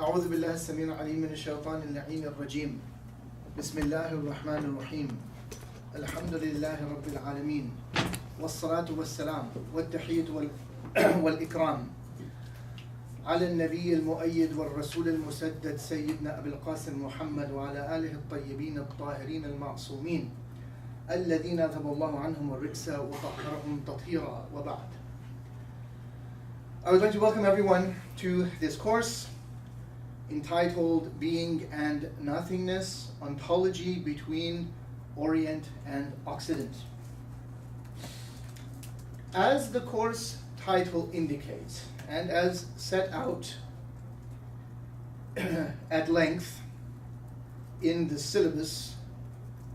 أعوذ بالله السميع العليم من الشيطان اللعين الرجيم. بسم الله الرحمن الرحيم. الحمد لله رب العالمين والصلاة والسلام والتحية والإكرام على النبي المؤيد والرسول المسدد سيدنا أبي القاسم محمد وعلى آله الطيبين الطاهرين المعصومين الذين ذهب الله عنهم الرجس وطهرهم تطهيرا وبعد. I would like to welcome everyone to this course entitled Being and Nothingness, Ontology between Orient and Occident. As the course title indicates, and as set out at length in the syllabus,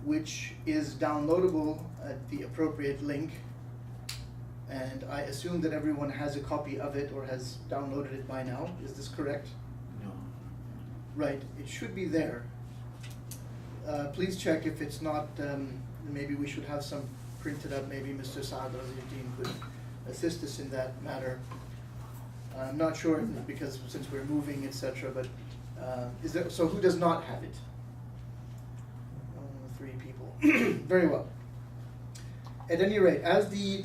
which is downloadable at the appropriate link, and I assume that everyone has a copy of it or has downloaded it by now. Is this correct? No. Right, it should be there. Please check if it's not. Maybe we should have some printed up. Maybe Mr. Saad Raziuddin could assist us in that matter. I'm not sure because since we're moving, etc. But is there? So who does not have it? 3 people. Very well. At any rate, as the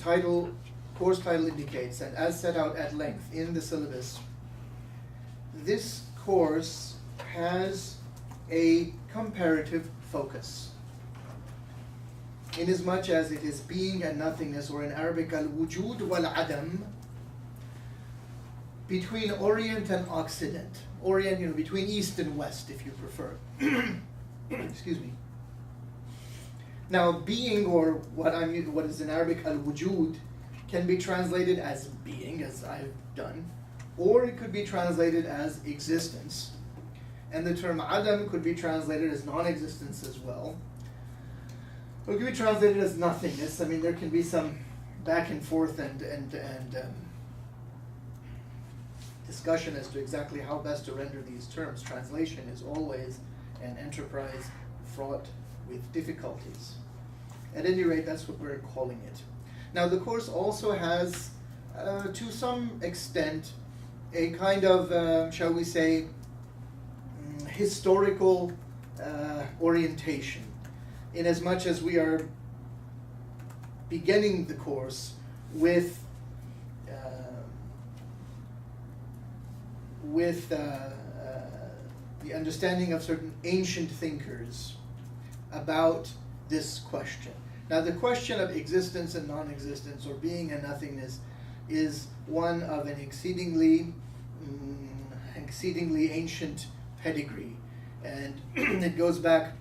course title indicates, and as set out at length in the syllabus, this course has a comparative focus, inasmuch as it is being and nothingness, or in Arabic al-wujud wal-adam, between Orient and Occident. Orient, between East and West, if you prefer. Excuse me. Now, being, or what is in Arabic al-wujud, can be translated as being, as I've done, or it could be translated as existence. And the term adam could be translated as non-existence as well. Or it could be translated as nothingness. I mean, there can be some back and forth and discussion as to exactly how best to render these terms. Translation is always an enterprise fraught with difficulties. At any rate, that's what we're calling it. Now, the course also has, to some extent, a kind of, shall we say, historical orientation, in as much as we are beginning the course with the understanding of certain ancient thinkers about this question. Now, the question of existence and non-existence, or being and nothingness, is one of an exceedingly ancient pedigree, and it goes back,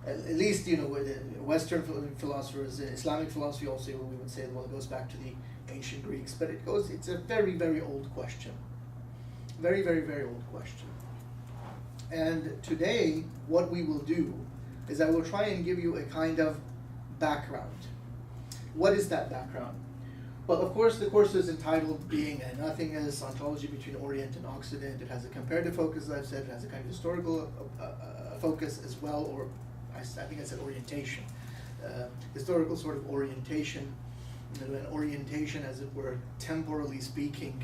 at least, with Western philosophers, Islamic philosophy also, we would say, well, it goes back to the ancient Greeks, but it's a very, very old question. Very, very, very old question. And today, what we will do is I will try and give you a kind of background. What is that background? Well, of course, the course is entitled Being and Nothingness, Ontology between Orient and Occident. It has a comparative focus, as I've said. It has a kind of historical focus as well, or I think I said orientation. Historical sort of orientation, an orientation, as it were, temporally speaking,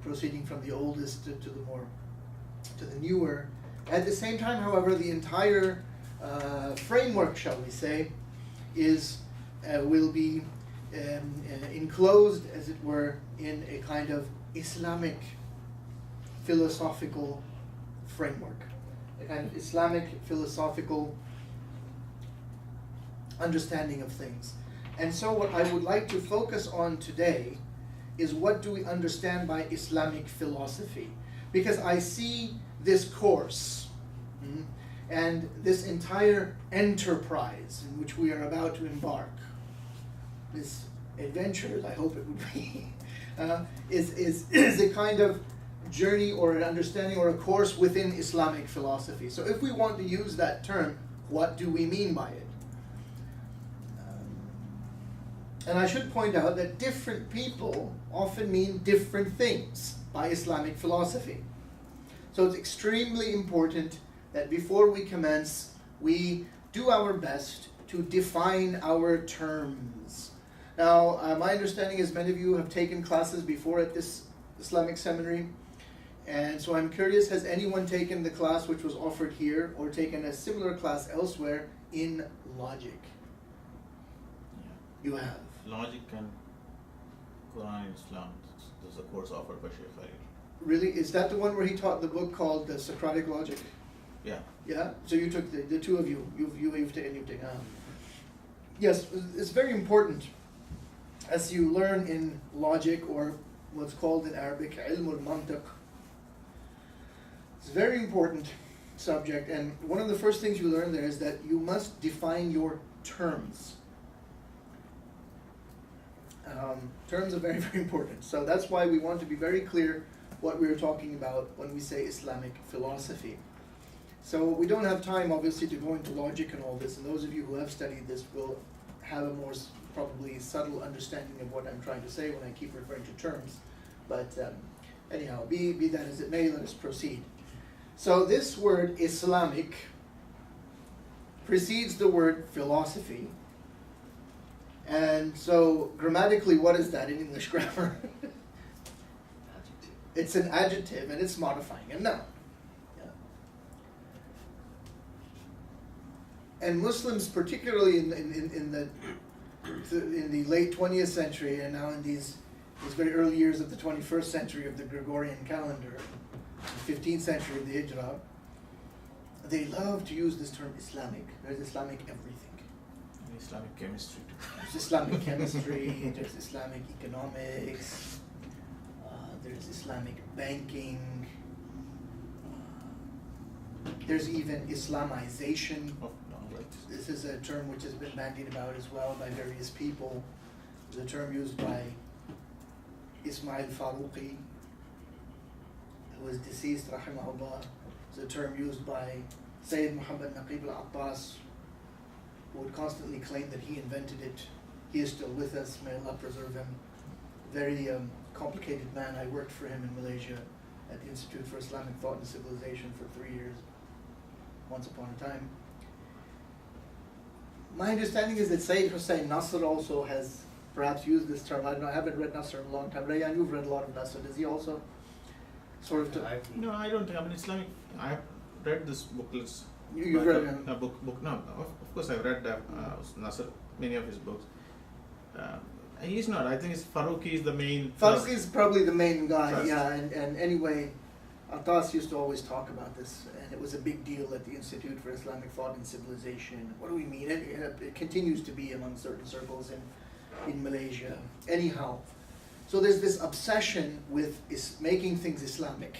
proceeding from the oldest to the newer. At the same time, however, the entire framework, shall we say, will be enclosed, as it were, in a kind of Islamic philosophical framework, a kind of Islamic philosophical understanding of things. And so what I would like to focus on today is what do we understand by Islamic philosophy? Because I see this course and this entire enterprise in which we are about to embark, this adventure, I hope it would be, is a kind of journey or an understanding or a course within Islamic philosophy. So if we want to use that term, what do we mean by it? And I should point out that different people often mean different things by Islamic philosophy. So it's extremely important that before we commence, we do our best to define our terms. Now, my understanding is many of you have taken classes before at this Islamic Seminary. And so I'm curious, has anyone taken the class which was offered here or taken a similar class elsewhere in logic? Yeah. You have. Logic and Quran in Islam. There's a course offered by Sheikh Farid. Really? Is that the one where he taught the book called the Socratic Logic? Yeah. Yeah? So you took the two of you. You've taken. Yes, it's very important as you learn in logic, or what's called in Arabic ilm al-mantiq. It's a very important subject, and one of the first things you learn there is that you must define your terms. Terms are very, very important. So that's why we want to be very clear what we're talking about when we say Islamic philosophy. So we don't have time, obviously, to go into logic and all this, and those of you who have studied this will have a more probably subtle understanding of what I'm trying to say when I keep referring to terms. But anyhow, be that as it may, let us proceed. So this word Islamic precedes the word philosophy. And so grammatically, what is that in English grammar? Adjective. It's an adjective, and it's modifying a noun. Yeah. And Muslims, particularly in the late 20th century, and now in these very early years of the 21st century of the Gregorian calendar, the 15th century of the Hijrah, they love to use this term Islamic. There's Islamic everything. Islamic chemistry too. There's Islamic chemistry, there's Islamic economics, there's Islamic banking, there's even Islamization. Of knowledge. This is a term which has been bandied about as well by various people. It's a term used by Ismail Farouqi, who was deceased, rahimahullah. It's a term used by Sayyid Muhammad Naqib al-Abbas, who would constantly claim that he invented it. He is still with us, may Allah preserve him. Very complicated man. I worked for him in Malaysia at the Institute for Islamic Thought and Civilization for 3 years, once upon a time. My understanding is that Sayyid Hussein Nasr also has perhaps used this term. I don't know, I haven't read Nasr in a long time. Rayyan, you've read a lot of Nasr. Does he also sort of... No, I don't think. I mean, Islamic. I have read this booklets. You've read him? Book. No, of course I've read Nasr, many of his books. He's not. I think it's Farouqi is the main. Farouqi is probably the main guy, Trust. yeah. And anyway, Atas used to always talk about this, and it was a big deal at the Institute for Islamic Thought and Civilization. What do we mean? It continues to be among certain circles in Malaysia. Anyhow, so there's this obsession with making things Islamic,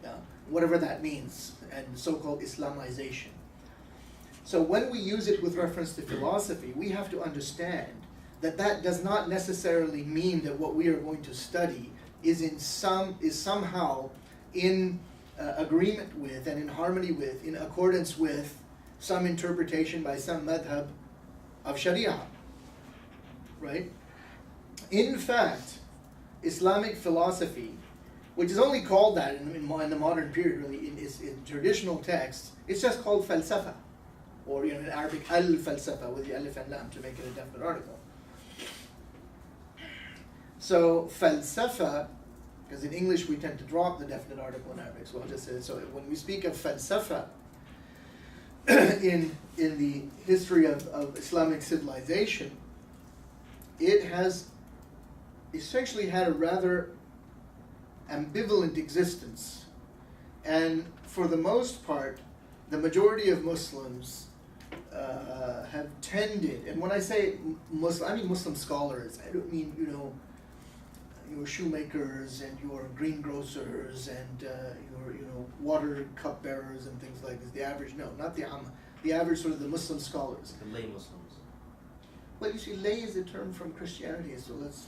yeah, whatever that means, and so-called Islamization. So when we use it with reference to philosophy, we have to understand that does not necessarily mean that what we are going to study is somehow in agreement with and in harmony with, in accordance with some interpretation by some madhab of Sharia, right? In fact, Islamic philosophy, which is only called that in the modern period, really, in traditional texts, it's just called falsafa, or in Arabic, al-falsafa, with the alif and lam to make it a definite article. So falsafa, because in English we tend to drop the definite article in Arabic, so I'll just say, so when we speak of falsafa in the history of Islamic civilization, it has essentially had a rather ambivalent existence, and for the most part, the majority of Muslims have tended, and when I say Muslim, I mean Muslim scholars. I don't mean your shoemakers and your greengrocers and your water cup bearers and things like this. The average, no, not the Amma. The average sort of the Muslim scholars. The lay Muslims. Well, you see, lay is a term from Christianity, so let's.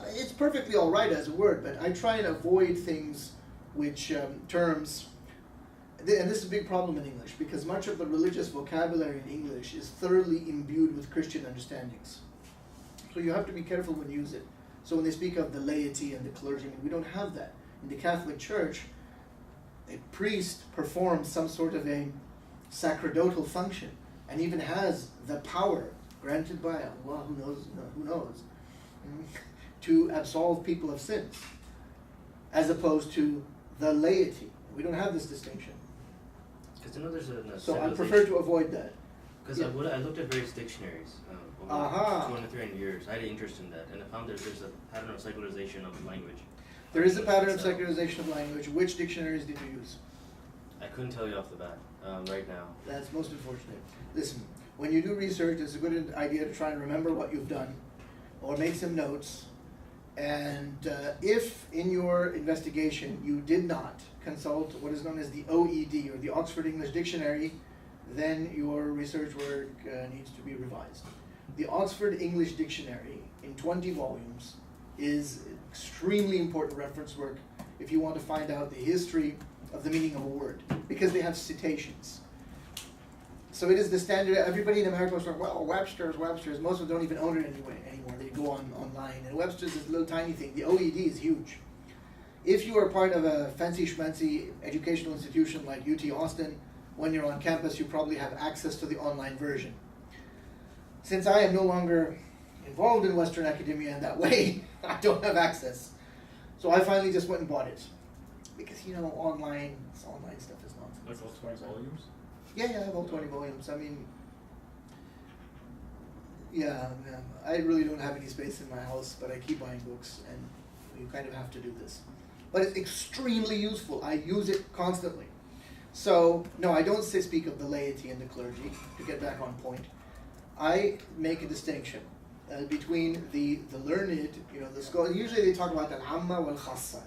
It's perfectly all right as a word, but I try and avoid things which terms. And this is a big problem in English, because much of the religious vocabulary in English is thoroughly imbued with Christian understandings. So you have to be careful when you use it. So when they speak of the laity and the clergy, we don't have that. In the Catholic Church, a priest performs some sort of a sacerdotal function, and even has the power granted by Allah, who knows, to absolve people of sins, as opposed to the laity. We don't have this distinction. Because I know there's a So I prefer to avoid that. Because Yeah. I looked at various dictionaries over Aha. 200, 300 years. I had an interest in that, and I found there's a pattern of secularization of language. There is a pattern of So, secularization of language. Which dictionaries did you use? I couldn't tell you off the bat right now. That's most unfortunate. Listen, when you do research, it's a good idea to try and remember what you've done or make some notes. And if in your investigation you did not consult what is known as the OED, or the Oxford English Dictionary, then your research work needs to be revised. The Oxford English Dictionary in 20 volumes is extremely important reference work if you want to find out the history of the meaning of a word, because they have citations. So it is the standard. Everybody in America was like, well, Webster's. Most of them don't even own it anymore. They go online. And Webster's is a little tiny thing. The OED is huge. If you are part of a fancy schmancy educational institution like UT Austin, when you're on campus, you probably have access to the online version. Since I am no longer involved in Western academia in that way, I don't have access. So I finally just went and bought it. Because, online stuff is nonsense. Like all 20 volumes? Yeah, I have all 20 volumes. I mean, yeah, I really don't have any space in my house, but I keep buying books, and you kind of have to do this. But it's extremely useful. I use it constantly. So, no, I don't speak of the laity and the clergy, to get back on point. I make a distinction between the learned, the scholar. Usually they talk about al-amma wal-khassa,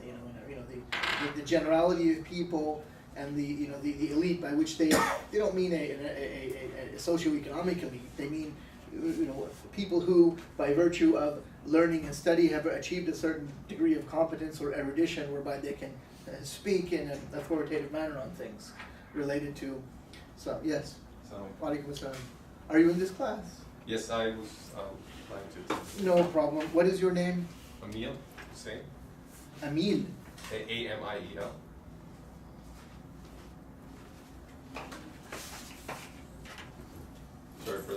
the generality of people, and the elite, by which they don't mean a socioeconomic elite. They mean people who, by virtue of learning and study, have achieved a certain degree of competence or erudition, whereby they can speak in an authoritative manner on things related to. So yes. So, Walaikum assalam. Are you in this class? yes, I was planning to. No problem. What is your name? Amil Hussein. Amil. Amiel. Sorry for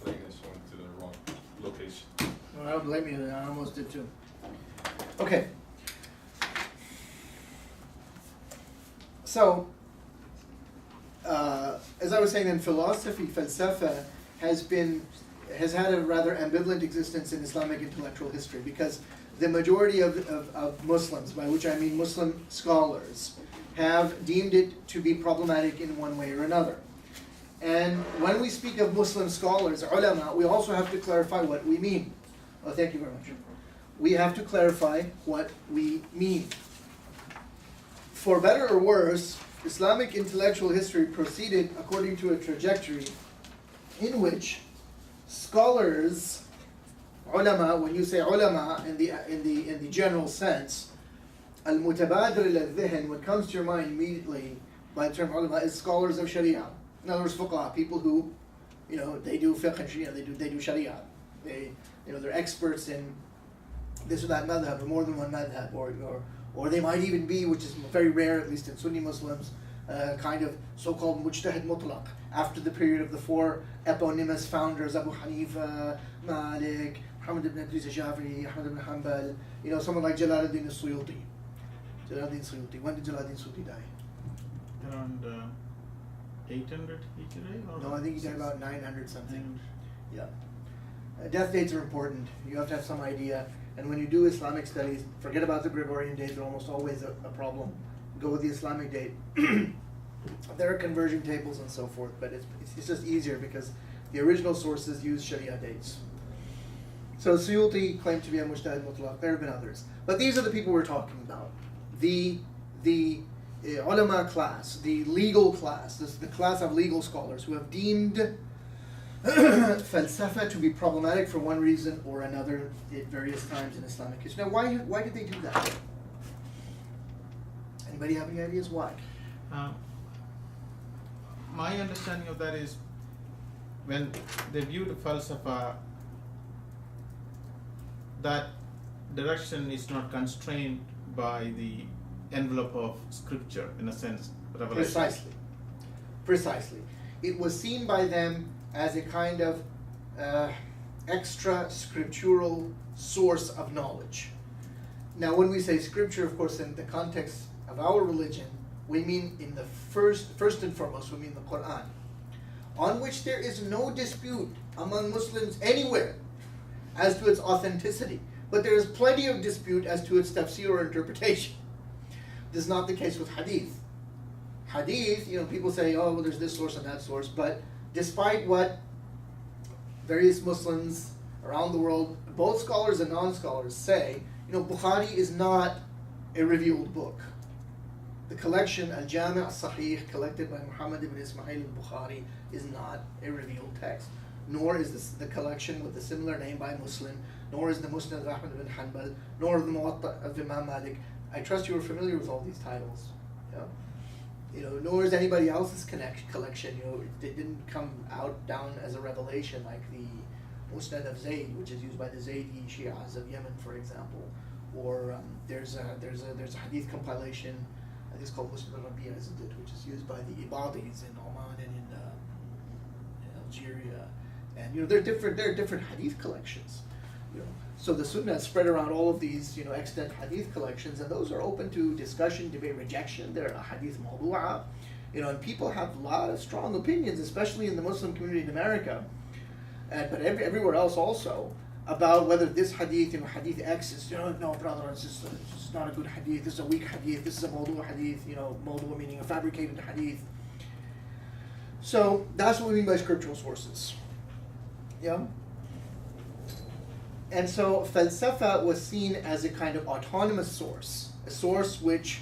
putting this one to the wrong location. Well, I don't blame you. I almost did too. Okay. So, as I was saying, then philosophy, falsafa, has had a rather ambivalent existence in Islamic intellectual history, because the majority of Muslims, by which I mean Muslim scholars, have deemed it to be problematic in one way or another. And when we speak of Muslim scholars, ulama, we also have to clarify what we mean. Oh, thank you very much. We have to clarify what we mean. For better or worse, Islamic intellectual history proceeded according to a trajectory in which scholars, ulama, when you say ulama in the general sense, al-mutabadir al-dhihn, what comes to your mind immediately by the term ulama is scholars of Sharia. In other words, fuqaha, people who, they do fiqh and Sharia, they do Sharia. They're experts in this or that madhab, or more than one madhab, or they might even be, which is very rare, at least in Sunni Muslims, kind of so-called mujtahid mutlaq, after the period of the four eponymous founders, Abu Hanifa, Malik, Muhammad ibn Idris al-Shafi'i, Ahmad ibn Hanbal, someone like Jalaluddin al-Suyuti. When did Jalaluddin al-Suyuti die? Around 800 Hijri? No, I think he died about 900 something. Yeah. Death dates are important. You have to have some idea. And when you do Islamic studies, forget about the Gregorian dates. They're almost always a problem. Go with the Islamic date. There are conversion tables and so forth, but it's just easier because the original sources use Sharia dates. So Suyuti claimed to be a mujtahid mutlaq. There have been others. But these are the people we're talking about. The ulama class, the legal class, this is the class of legal scholars who have deemed falsafa to be problematic for one reason or another at various times in Islamic history. Now, why did they do that? Anybody have any ideas why? My understanding of that is when they viewed falsafa, that direction is not constrained by the envelope of scripture, in a sense, revelation. Precisely. It was seen by them as a kind of extra scriptural source of knowledge. Now, when we say scripture, of course, in the context of our religion, we mean in the first and foremost, we mean the Quran, on which there is no dispute among Muslims anywhere as to its authenticity, but there is plenty of dispute as to its tafsir or interpretation. This is not the case with hadith. Hadith, people say, oh, well, there's this source and that source, but despite what various Muslims around the world, both scholars and non-scholars, say, Bukhari is not a revealed book. The collection, Al-Jami' al-Sahih, collected by Muhammad ibn Ismail al-Bukhari, is not a revealed text. Nor is the collection with a similar name by Muslim, nor is the Musnad of Ahmad ibn Hanbal, nor the Muwatta of Imam Malik. I trust you are familiar with all these titles. Nor is anybody else's collection. They didn't come down as a revelation like the Musnad of Zayd, which is used by the Zaydi Shi'as of Yemen, for example. Or there's a hadith compilation, I think it's called Musnad al-Rabi'a, isn't it, which is used by the Ibadis in Oman and in Algeria. And there are different hadith collections. So the Sunnah is spread around all of these extant hadith collections, and those are open to discussion, debate, rejection. They're a hadith mawdu'a, and people have a lot of strong opinions, especially in the Muslim community in America, but everywhere else also, about whether this hadith, hadith X is, no brother, it's just not a good hadith, this is a weak hadith, this is a mawdu'a hadith, mawdu'a meaning a fabricated hadith. So that's what we mean by scriptural sources. Yeah? And so falsafa was seen as a kind of autonomous source, a source which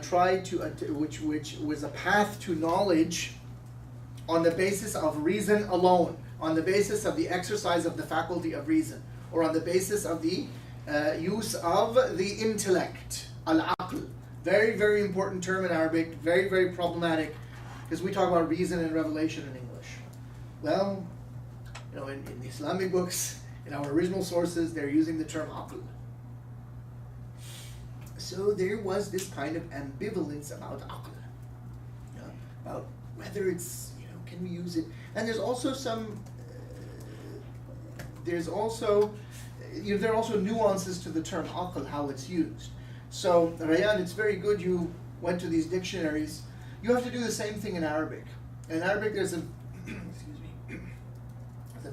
tried to, which was a path to knowledge on the basis of reason alone, on the basis of the exercise of the faculty of reason, or on the basis of the use of the intellect, al-aql. Very, very important term in Arabic, very, very problematic, because we talk about reason and revelation in English. Well, in the Islamic books, in our original sources, they're using the term aql. So there was this kind of ambivalence about aql, about whether it's, can we use it? And there's also there are also nuances to the term aql, how it's used. So, Rayan, it's very good you went to these dictionaries. You have to do the same thing in Arabic. In Arabic, there's a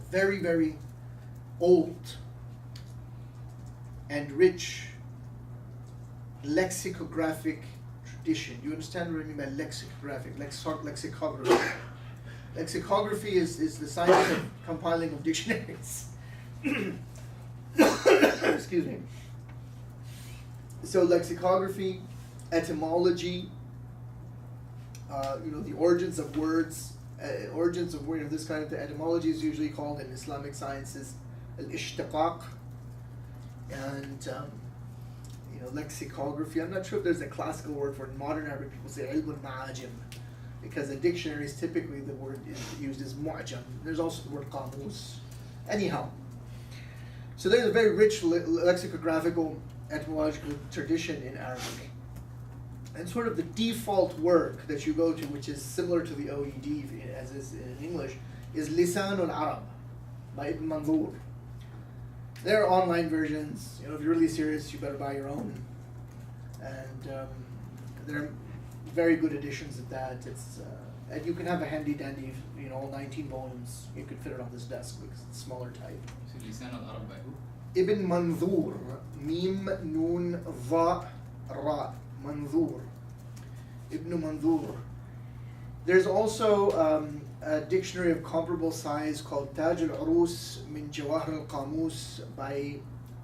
very, very old and rich lexicographic tradition. Do you understand what I mean by lexicographic? Lexicography. Lexicography is the science of compiling of dictionaries. Excuse me. So lexicography, etymology, the origins of words, this kind of etymology is usually called in Islamic sciences al-ishtiqaq, and lexicography. I'm not sure if there's a classical word for it. In modern Arabic, people say ilm al-ma'ajim, because in dictionaries typically the word is used as mu'jam. There's also the word qamus. Anyhow, so there's a very rich lexicographical etymological tradition in Arabic. And sort of the default work that you go to, which is similar to the OED as is in English, is Lisan al-Arab by Ibn Manzur. There are online versions. If you're really serious, you better buy your own. And there are very good editions of that. And you can have a handy dandy, all 19 volumes. You could fit it on this desk because it's smaller type. So Lisan al-Arab by who? Ibn Manzur, Mim Nun Va Ra, Manzur, Ibn Manzur. There's also a dictionary of comparable size called Taj al-Urus min Jawahir al-Qamus by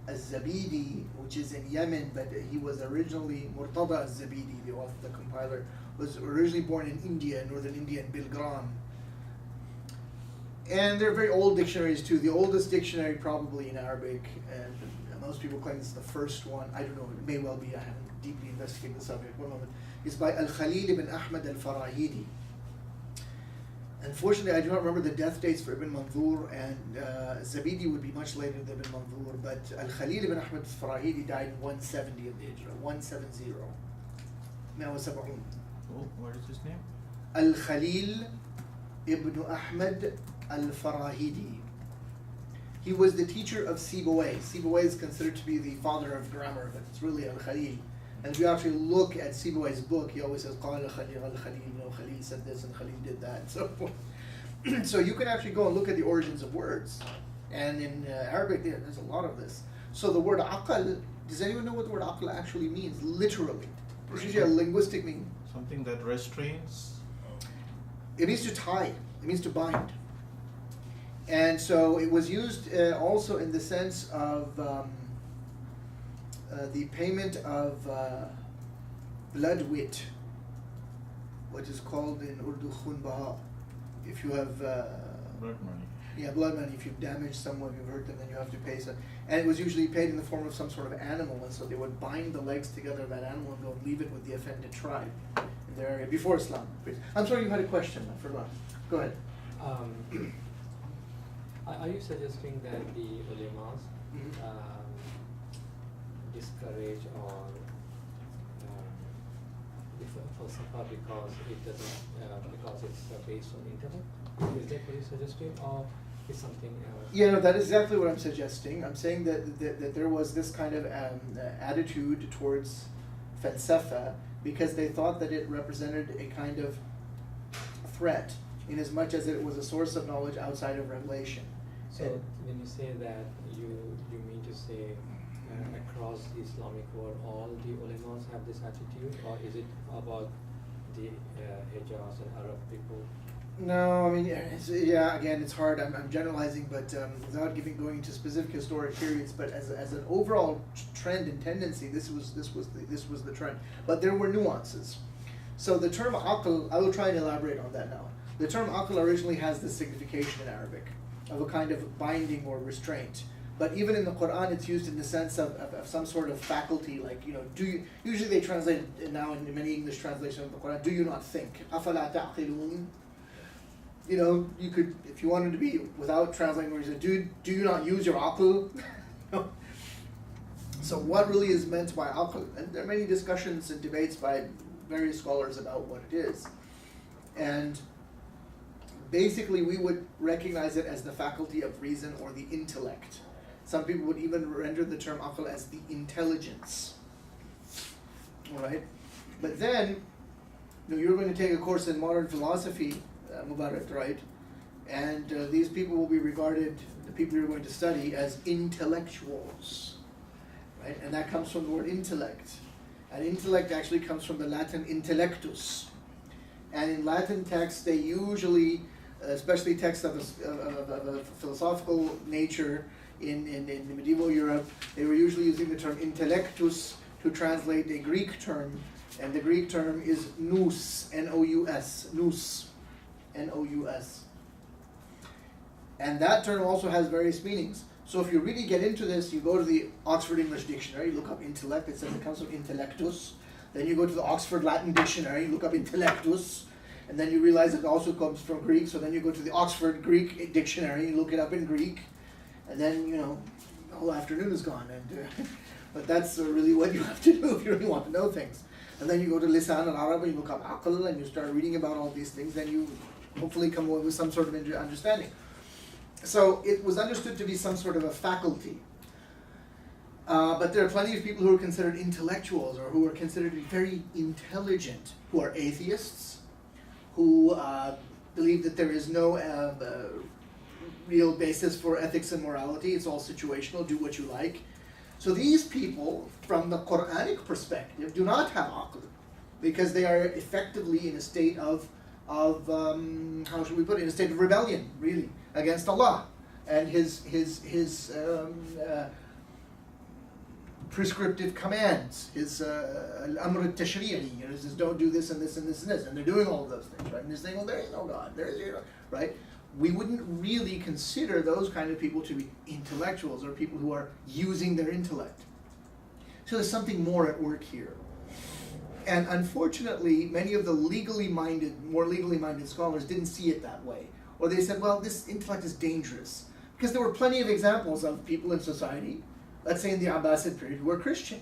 al-Zabidi, which is in Yemen, but he was originally, Murtada al-Zabidi, the author, the compiler, was originally born in India, northern India, in Bilgram. And they're very old dictionaries too. The oldest dictionary probably in Arabic, and most people claim it's the first one. I don't know, it may well be, I haven't deeply investigated the subject. One moment. It's by Al-Khalil ibn Ahmad al-Farahidi. Unfortunately, I do not remember the death dates for Ibn Manzur, and Zabidi would be much later than Ibn Manzur, but Al-Khalil ibn Ahmad al-Farahidi died in 170 of the Hijrah, 170. Oh, what is his name? Al-Khalil ibn Ahmad al-Farahidi. He was the teacher of Sibawayh. Sibawayh is considered to be the father of grammar, but it's really Al-Khalil. And if you actually look at Sibawayh's book, he always says, "Qala Khalil al-Khalil," Khalil said this and Khalil did that, and so forth. So you can actually go and look at the origins of words. And in Arabic, there's a lot of this. So the word aql, does anyone know what the word aql actually means, literally? It's usually a linguistic meaning. Something that restrains. It means to tie, it means to bind. And so it was used also in the sense of the payment of blood wit, what is called in Urdu khunbaha. If you have Blood money. yeah, blood money, if you've damaged someone, you've hurt them, then you have to pay some. And it was usually paid in the form of some sort of animal, and so they would bind the legs together of that animal and go and leave it with the offended tribe in their area before Islam. I'm sorry, you had a question, I forgot. Go ahead. Are you suggesting that the ulemas discourage or falsafa because it doesn't because it's based on intellect? Is that what you're suggesting, or is something else? Yeah, no, that is exactly what I'm suggesting. I'm saying that there was this kind of attitude towards falsafa because they thought that it represented a kind of threat in as much as it was a source of knowledge outside of revelation. So when you say that, you mean to say across the Islamic world, all the ulemas have this attitude, or is it about the Hijaz and Arab people? No, I mean, again, it's hard. I'm generalizing, but without going into specific historic periods, but as an overall trend and tendency, this was the trend. But there were nuances. So the term aql, I will try and elaborate on that now. The term aql originally has this signification in Arabic of a kind of binding or restraint. But even in the Quran, it's used in the sense of some sort of faculty, like, usually they translate it now in many English translations of the Quran, do you not think? أَفَلَا تَعْقِلُونَ? You could, if you wanted to be, without translating, you say, do you not use your aql? So what really is meant by aql? And there are many discussions and debates by various scholars about what it is. And basically, we would recognize it as the faculty of reason or the intellect. Some people would even render the term aql as the intelligence. All right? But then, you're going to take a course in modern philosophy, Mubarak, right? And these people will be regarded, the people you're going to study, as intellectuals. Right? And that comes from the word intellect. And intellect actually comes from the Latin intellectus. And in Latin texts, they usually, especially texts of a philosophical nature in medieval Europe, they were usually using the term intellectus to translate a Greek term, and the Greek term is nous, N-O-U-S, nous, N-O-U-S. And that term also has various meanings. So if you really get into this, you go to the Oxford English Dictionary, look up intellect, it says it comes from intellectus. Then you go to the Oxford Latin Dictionary, look up intellectus, and then you realize it also comes from Greek, so then you go to the Oxford Greek Dictionary, you look it up in Greek, and then, the whole afternoon is gone. But that's really what you have to do if you really want to know things. And then you go to Lisan al-Arab, and you look up aql, and you start reading about all these things, then you hopefully come away with some sort of understanding. So it was understood to be some sort of a faculty. But there are plenty of people who are considered intellectuals or who are considered to be very intelligent, who are atheists, who believe that there is no real basis for ethics and morality. It's all situational, do what you like. So these people, from the Quranic perspective, do not have aql, because they are effectively in a state of how should we put it, in a state of rebellion, really, against Allah and His prescriptive commands, His al-amr al-tashri'i, He says don't do this and this and this and this, and they're doing all of those things, right? And they're saying, well, there is no God, there is no, right? We wouldn't really consider those kind of people to be intellectuals or people who are using their intellect. So there's something more at work here. And unfortunately, many of the more legally minded scholars didn't see it that way. Or they said, well, this intellect is dangerous. Because there were plenty of examples of people in society, let's say in the Abbasid period, who were Christian.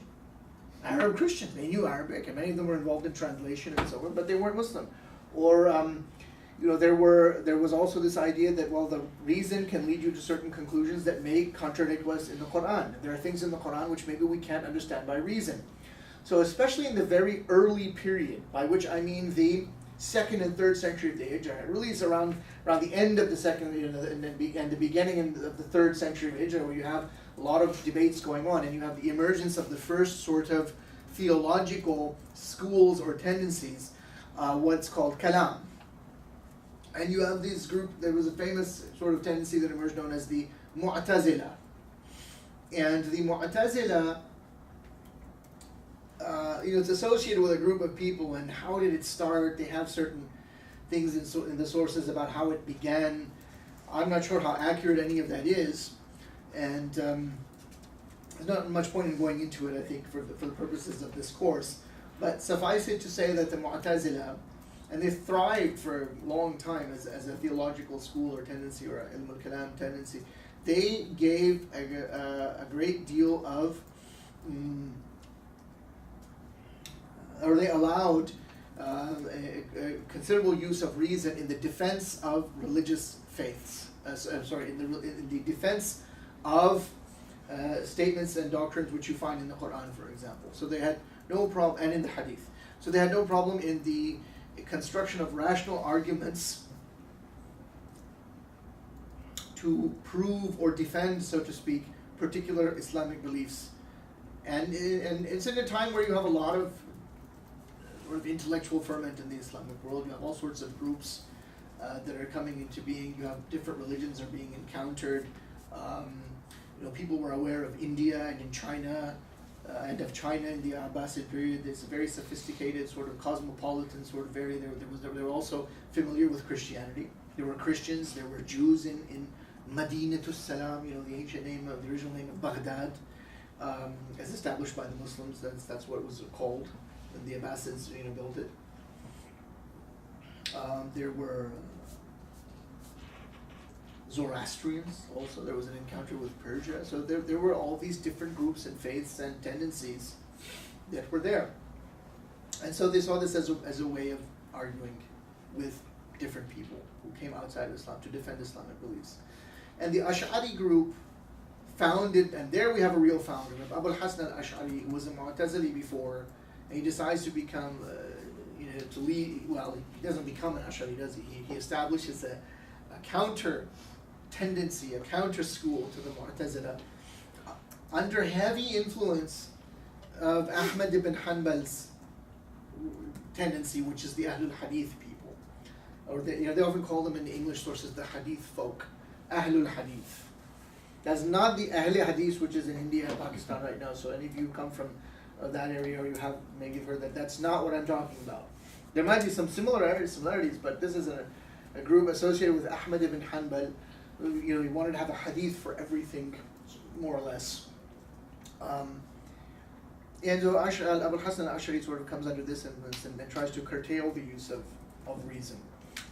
Arab Christians. They knew Arabic, and many of them were involved in translation and so on, but they weren't Muslim. Or, there was also this idea that, well, the reason can lead you to certain conclusions that may contradict what's in the Quran. There are things in the Quran which maybe we can't understand by reason. So especially in the very early period, by which I mean the 2nd and 3rd century of the Hijrah, it really is around the end of the second and the beginning of the 3rd century of Hijrah, where you have a lot of debates going on, and you have the emergence of the first sort of theological schools or tendencies, what's called Kalam. And you have this group, there was a famous sort of tendency that emerged known as the Mu'tazila. And the Mu'tazila, it's associated with a group of people, and how did it start? They have certain things in the sources about how it began. I'm not sure how accurate any of that is, and there's not much point in going into it, I think, for the purposes of this course. But suffice it to say that the Mu'tazila, and they thrived for a long time as a theological school or tendency, or ilm al-kalam tendency, they gave a great deal of, or they allowed a considerable use of reason in the defense of religious faiths. In the defense of statements and doctrines which you find in the Quran, for example. So they had no problem, and in the Hadith. So they had no problem in the construction of rational arguments to prove or defend, so to speak, particular Islamic beliefs. And it's in a time where you have a lot of sort of intellectual ferment in the Islamic world. You have all sorts of groups that are coming into being. You have different religions are being encountered. People were aware of India and in China, and of China in the Abbasid period. It's a very sophisticated, sort of cosmopolitan sort of area. They were also familiar with Christianity. There were Christians, there were Jews in Madinatus Salam, the ancient name the original name of Baghdad, as established by the Muslims. That's what it was called when the Abbasids built it. There were Zoroastrians also. There was an encounter with Persia. So there were all these different groups and faiths and tendencies that were there. And so they saw this as a way of arguing with different people who came outside of Islam to defend Islamic beliefs. And the Ash'ari group founded, and there we have a real founder, Abu al-Hasan al-Ash'ari, who was a Mu'tazili before, and he decides to become, to lead, well, he doesn't become an Ash'ari, does he? He establishes a counter tendency, a counter school to the Mu'tazila, under heavy influence of Ahmad ibn Hanbal's tendency, which is the Ahlul Hadith people. Or they often call them in the English sources the Hadith folk, Ahlul Hadith. That's not the Ahl Hadith which is in India and Pakistan right now. So any of you come from that area, or you have maybe heard that, that's not what I'm talking about. There might be some similarities, but this is a group associated with Ahmad ibn Hanbal. He wanted to have a hadith for everything, more or less. And so Abu al-Hasan al-Ash'ari sort of comes under this influence and tries to curtail the use of reason.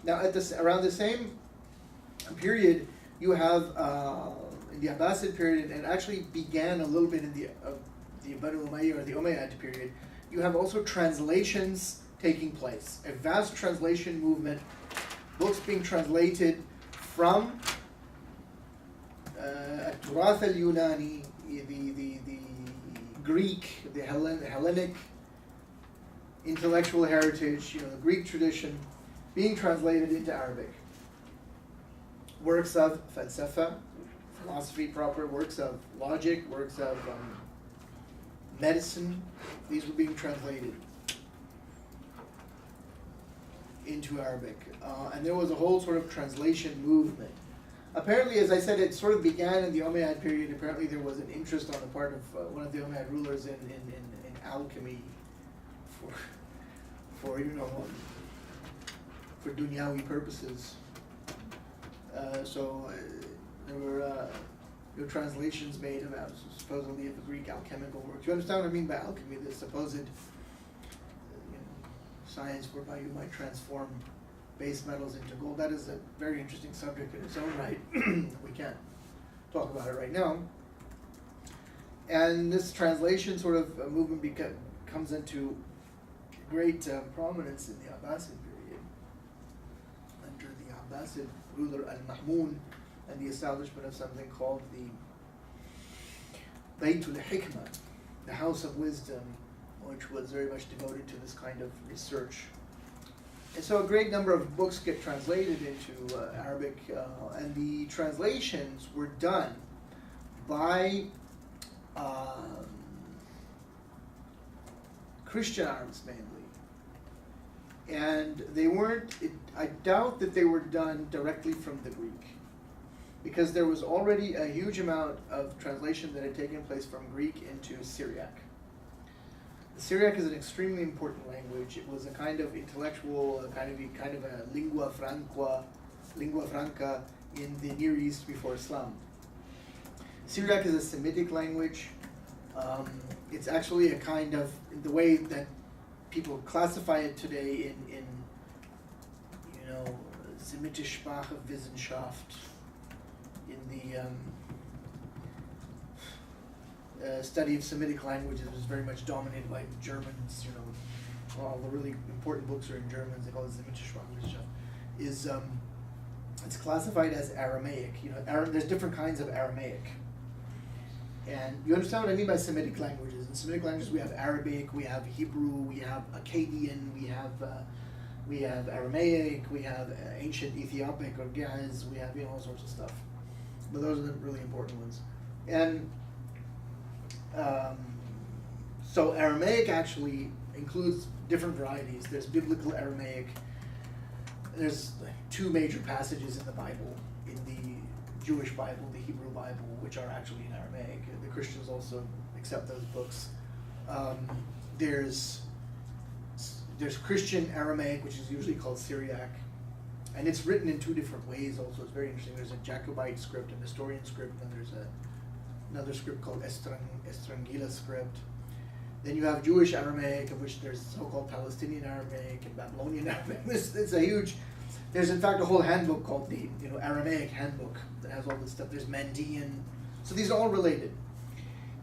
Now, around the same period, you have in the Abbasid period, and actually began a little bit in the Banu Umayyad or the Umayyad period, you have also translations taking place. A vast translation movement, books being translated from Turath al-Yunani, the Greek, the Hellenic intellectual heritage, the Greek tradition, being translated into Arabic. Works of falsafa, philosophy proper, works of logic, works of medicine, these were being translated into Arabic. And there was a whole sort of translation movement. Apparently, as I said, it sort of began in the Umayyad period. Apparently there was an interest on the part of one of the Umayyad rulers in alchemy for dunyawi purposes. So there were translations made about supposedly of the Greek alchemical works. You understand what I mean by alchemy? The supposed science whereby you might transform base metals into gold. That is a very interesting subject in its own right. We can't talk about it right now. And this translation sort of movement comes into great prominence in the Abbasid period, under the Abbasid ruler Al-Ma'mun, and the establishment of something called the Baytul Hikmah, the House of Wisdom, which was very much devoted to this kind of research. And so a great number of books get translated into Arabic, and the translations were done by Christian Arabs mainly. And they weren't, I doubt that they were done directly from the Greek, because there was already a huge amount of translation that had taken place from Greek into Syriac. The Syriac is an extremely important language. It was a kind of intellectual, kind of a lingua franca in the Near East before Islam. Syriac is a Semitic language. It's actually a kind of, in the way that people classify it today in Semitische Sprachwissenschaft, in the study of Semitic languages was very much dominated by Germans. All the really important books are in German. They call it Semitische Sprachwissenschaft. It's classified as Aramaic. There's different kinds of Aramaic. And you understand what I mean by Semitic languages. In Semitic languages, we have Arabic, we have Hebrew, we have Akkadian, we have Aramaic, we have ancient Ethiopic or Ge'ez, we have all sorts of stuff. But those are the really important ones. And so Aramaic actually includes different varieties. There's biblical Aramaic. There's two major passages in the Bible, in the Jewish Bible, the Hebrew Bible, which are actually in Aramaic. The Christians also accept those books. There's Christian Aramaic, which is usually called Syriac, and it's written in two different ways also. It's very interesting. There's a Jacobite script, an Nestorian script, and there's another script called Estrangila script. Then you have Jewish Aramaic, of which there's so-called Palestinian Aramaic and Babylonian Aramaic. It's a huge. There's in fact a whole handbook called the Aramaic Handbook that has all this stuff. There's Mandean. So these are all related.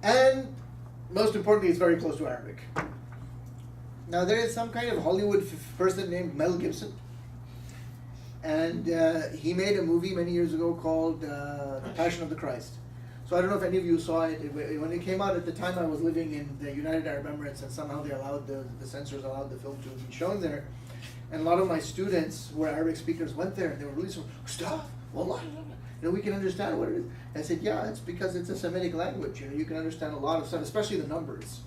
And most importantly, it's very close to Arabic. Now there is some kind of Hollywood person named Mel Gibson. And he made a movie many years ago called The Passion of the Christ. So I don't know if any of you saw it. When it came out at the time, I was living in the United Arab Emirates, and somehow they allowed the censors allowed the film to be shown there. And a lot of my students who were Arabic speakers went there, and they were really sort of, Ustaz, wallah, we can understand what it is. And I said, yeah, it's because it's a Semitic language. You can understand a lot of stuff, especially the numbers.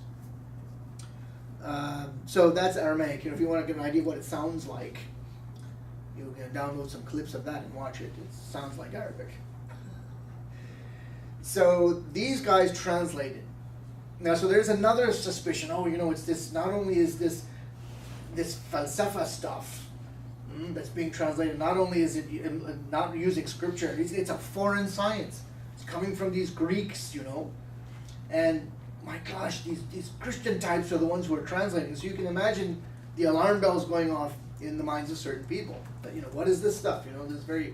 So that's Aramaic. If you want to get an idea of what it sounds like, you can download some clips of that and watch it. It sounds like Arabic. So these guys translated. Now, so there's another suspicion. It's this. Not only is this falsafa stuff that's being translated. Not only is it not using scripture. It's a foreign science. It's coming from these Greeks, and my gosh, these Christian types are the ones who are translating. So you can imagine the alarm bells going off in the minds of certain people. But what is this stuff? This is very,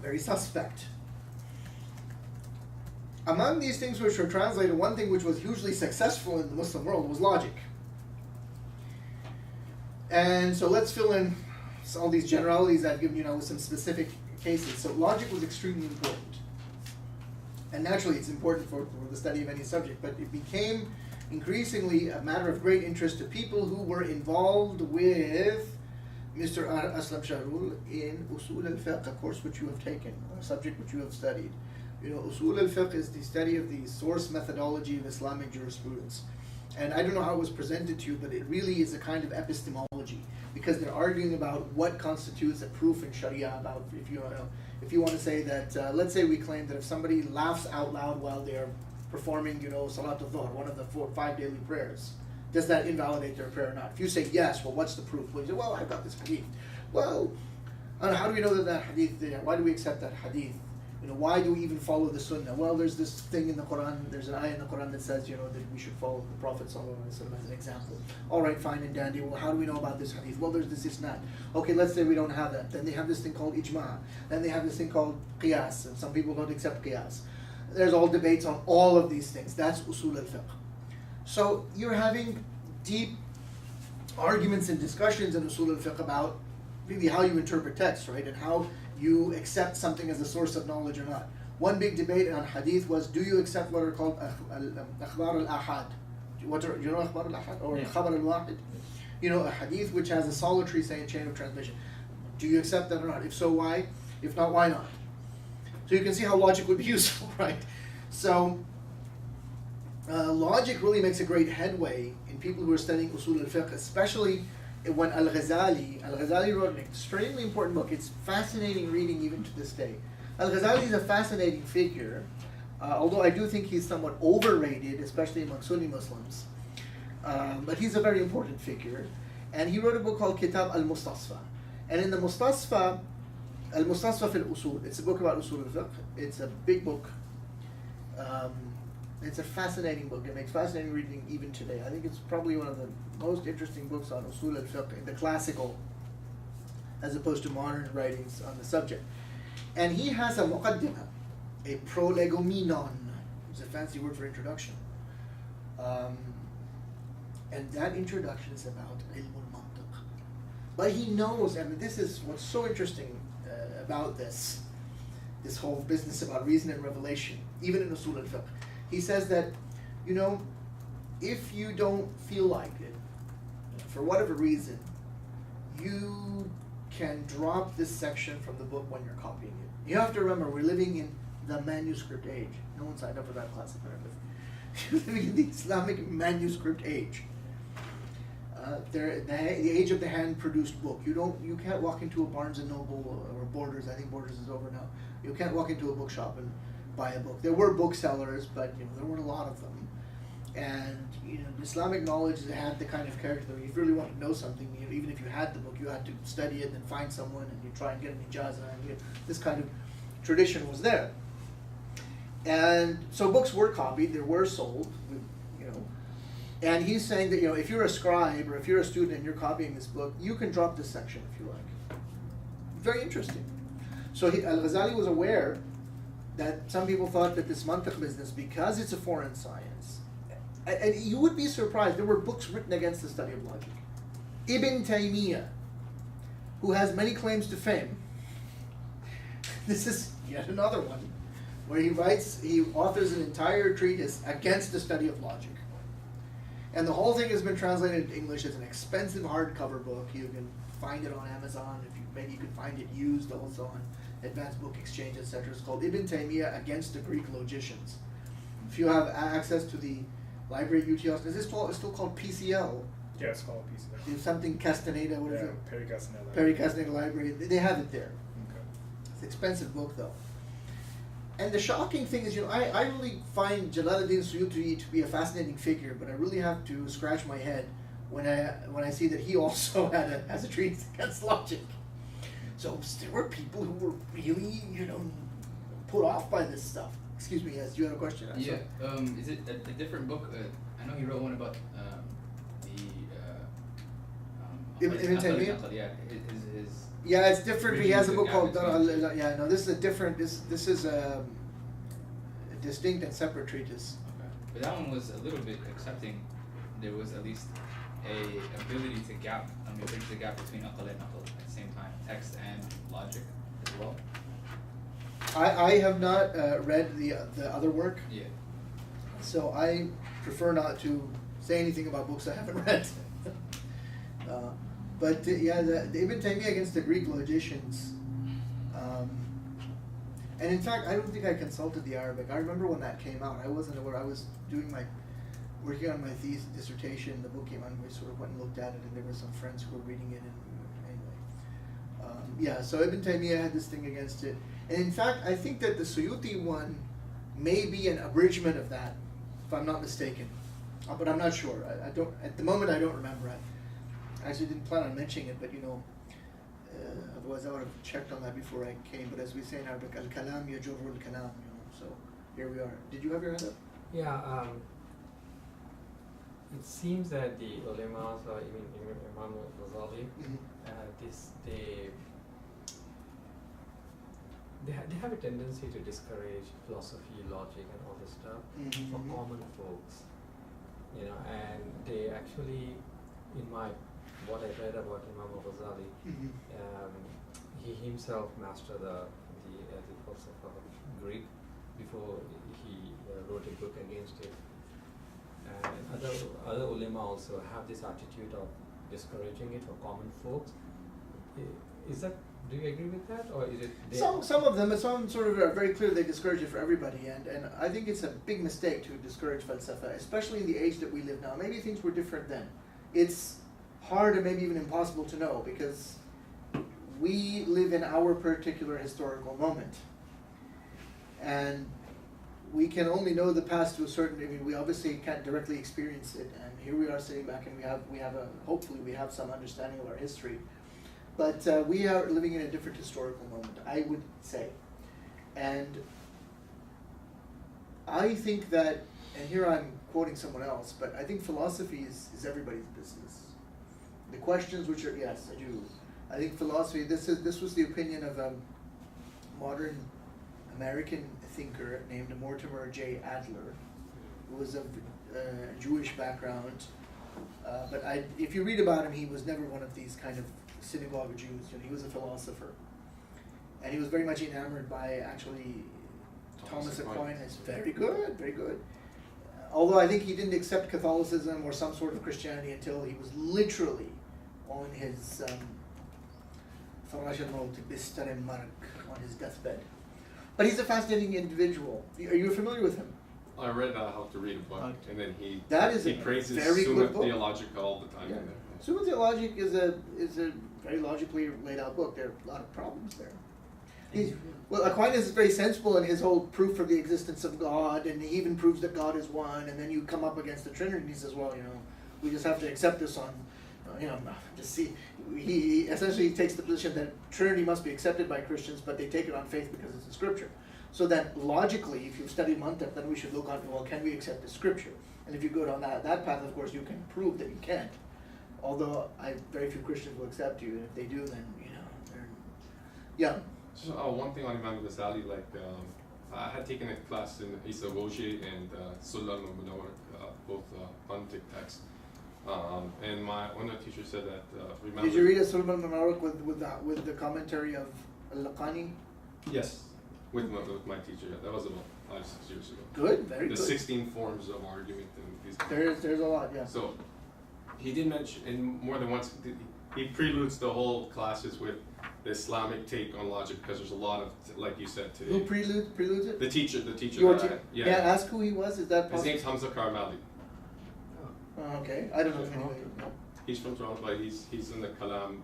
very suspect. Among these things which were translated, one thing which was hugely successful in the Muslim world was logic. And so let's fill in all these generalities I've given with some specific cases. So logic was extremely important. And naturally it's important for the study of any subject, but it became increasingly a matter of great interest to people who were involved with Mr. Aslam Shahrul in Usul al-Fiqh, a course which you have taken, a subject which you have studied. Usul al-Fiqh is the study of the source methodology of Islamic jurisprudence. And I don't know how it was presented to you, but it really is a kind of epistemology, because they're arguing about what constitutes a proof in Sharia. About if you want to say that, let's say we claim that if somebody laughs out loud while they're performing, Salat al-Dhuhr, one of the 5 daily prayers, does that invalidate their prayer or not? If you say yes, well, what's the proof? Well, you say, well, I've got this hadith. Well, how do we know that hadith? Why do we accept that hadith? Why do we even follow the Sunnah? Well, there's this thing in the Quran, there's an ayah in the Quran that says, that we should follow the Prophet ﷺ as an example. All right, fine and dandy. Well, how do we know about this hadith? Well, there's this isnad. Okay, let's say we don't have that. Then they have this thing called ijma'. Then they have this thing called qiyas, and some people don't accept qiyas. There's all debates on all of these things. That's usul al-fiqh. So you're having deep arguments and discussions in usul al-fiqh about really how you interpret text, right? And how you accept something as a source of knowledge or not. One big debate on hadith was, do you accept what are called akhbar al-ahad? you know أخبار الأحاد or Yeah. خبر الواحد, you know, a hadith which has a solitary chain of transmission. Do you accept that or not? If so, why? If not, why not? So you can see how logic would be useful, right? So logic really makes a great headway in people who are studying usul al-fiqh, especially when Al-Ghazali wrote an extremely important book. It's fascinating reading even to this day. Al-Ghazali is a fascinating figure, although I do think he's somewhat overrated, especially among Sunni Muslims. But he's a very important figure. And he wrote a book called Kitab al-Mustasfa. And in the Mustasfa, al-Mustasfa fil Usul, it's a book about usul al-fiqh. It's a big book. It's a fascinating book. It makes fascinating reading even today. I think it's probably one of the most interesting books on usul al-fiqh, the classical, as opposed to modern writings on the subject. And he has a muqaddimah, a prolegomenon, it's a fancy word for introduction. And that introduction is about ilm al-mantiq. But he knows, and this is what's so interesting about this whole business about reason and revelation, even in usul al-fiqh. He says that, you know, if you don't feel like it, for whatever reason, you can drop this section from the book when you're copying it. You have to remember, we're living in the manuscript age. No one signed up for that class apparently. You're living in the Islamic manuscript age. The age of the hand-produced book. You can't walk into a Barnes and Noble or Borders. I think Borders is over now. You can't walk into a bookshop and buy a book. There were booksellers, but there weren't a lot of them. And Islamic knowledge had the kind of character that if you really want to know something, even if you had the book, you had to study it and then find someone and you try and get an ijazah. And this kind of tradition was there. And so books were copied, they were sold, And he's saying that if you're a scribe or if you're a student and you're copying this book, you can drop this section if you like. Very interesting. So Al-Ghazali was aware that some people thought that this mantiq business, because it's a foreign science, and you would be surprised, there were books written against the study of logic. Ibn Taymiyyah, who has many claims to fame, this is yet another one, where he authors an entire treatise against the study of logic. And the whole thing has been translated into English as an expensive hardcover book. You can find it on Amazon. Maybe you can find it used also on Advanced Book Exchange, etc. It's called Ibn Taymiyyah Against the Greek Logicians. If you have access to the library at UTL, is this still called PCL? Yeah, it's called PCL. Something Castaneda, what is it? Perry Castaneda. Perry Castaneda Library. They have it there. Okay. It's an expensive book though. And the shocking thing is, I really find Jalaluddin Suyuti to be a fascinating figure, but I really have to scratch my head when I see that he also has a treatise against logic. So there were people who were really, put off by this stuff. Excuse me, yes, you had a question? Yeah, is it a different book? I know he wrote one about Ibn Taymiyyah? Yeah, his yeah, it's different. He has a book called this is a different. This is a distinct and separate treatise. Okay. But that one was a little bit accepting. There was at least a ability to bridge the gap between aql and naql at the same time, text and logic as well. I have not read the other work. Yeah. So I prefer not to say anything about books I haven't read. But the Ibn Taymiyyah Against the Greek Logicians, and in fact, I don't think I consulted the Arabic. I remember when that came out. I wasn't aware. I was working on my thesis dissertation. The book came out, and we sort of went and looked at it, and there were some friends who were reading it. And anyway, so Ibn Taymiyyah had this thing against it, and in fact, I think that the Suyuti one may be an abridgment of that, if I'm not mistaken. But I'm not sure. I don't at the moment. I don't remember. I actually didn't plan on mentioning it, but otherwise I would have checked on that before I came. But as we say in Arabic, al-kalam yajurru al-kalam, so here we are. Did you have your hand up? Yeah, it seems that the ulemas, or even Imam al-Ghazali, they have a tendency to discourage philosophy, logic, and all this stuff for common folks, and they actually, what I read about Imam al-Ghazali, he himself mastered the philosophy of Greek before he wrote a book against it. And other ulama also have this attitude of discouraging it for common folks. Is that, do you agree with that, or is it? Some of them, and some sort of are very clear they discourage it for everybody, and I think it's a big mistake to discourage falsafa, especially in the age that we live now. Maybe things were different then. It's hard and maybe even impossible to know because we live in our particular historical moment, and we can only know the past to a certain. I mean, we obviously can't directly experience it, and here we are sitting back, and hopefully we have some understanding of our history. But we are living in a different historical moment, I would say. And I think that, and here I'm quoting someone else, but I think philosophy is everybody's business. The questions which are, yes, I do. I think philosophy, this was the opinion of a modern American thinker named Mortimer J. Adler, who was of Jewish background. But if you read about him, he was never one of these kind of synagogue Jews. You know, he was a philosopher, and he was very much enamored by actually Thomas Aquinas. Very good, very good. Although I think he didn't accept Catholicism or some sort of Christianity until he was literally on his on his deathbed. But he's a fascinating individual. Are you familiar with him? I read How to Read a Book, and then he praises very Summa good book. Theologica all the time. Yeah. In there. Summa Theologica is a very logically laid out book. There are a lot of problems there. Well, Aquinas is very sensible in his whole proof for the existence of God, and he even proves that God is one, and then you come up against the Trinity, and he says, well, we just have to accept this on, just see. He essentially takes the position that Trinity must be accepted by Christians, but they take it on faith because it's in Scripture. So then, logically, if you've studied Mantiq, then we should look on, well, can we accept the Scripture? And if you go down that path, of course, you can prove that you can't. Although very few Christians will accept you, and if they do, then, yeah. So one thing on Imam Ghazali, I had taken a class in Isa Wojhi and Sulam al-Munawwar, both Mantiq texts. And one of the teachers said that, remember... Did you read a Sulam al-Munawwar with the commentary of al-Laqani? Yes, with my teacher. That was about 5-6 years ago. Good, very good. The 16 forms of argument and these. There's a lot, yeah. So he did mention, and more than once, he preludes the whole classes with the Islamic take on logic, because there's a lot of, like you said today. Who preludes it? The teacher. Yeah, ask who he was. Is that possible? His name's Hamza Karmali. Oh, okay, I don't know if anybody. No. He's from Toronto, but he's in the Kalam,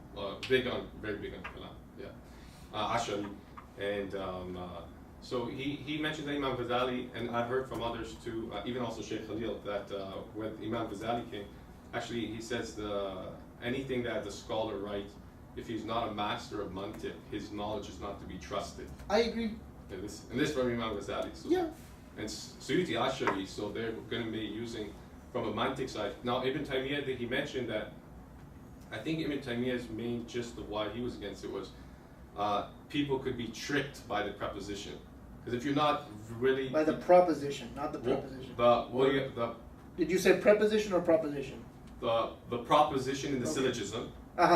very big on Kalam. Yeah, Ashari, and so he mentioned that Imam Ghazali, and I've heard from others too, even also Sheikh Khalil, that when Imam Ghazali came, actually he says anything that the scholar writes, if he's not a master of Mantiq, his knowledge is not to be trusted. I agree. And this from Imam Ghazali. So, yeah. And Suyuti Ashari, so they're going to be using from a Mantiq side. Now Ibn Taymiyyah, he mentioned that, I think Ibn Taymiyyah's main gist of why he was against it was people could be tricked by the preposition. Because if you're not really... By the proposition, not the preposition. Did you say preposition or proposition? The proposition in the syllogism.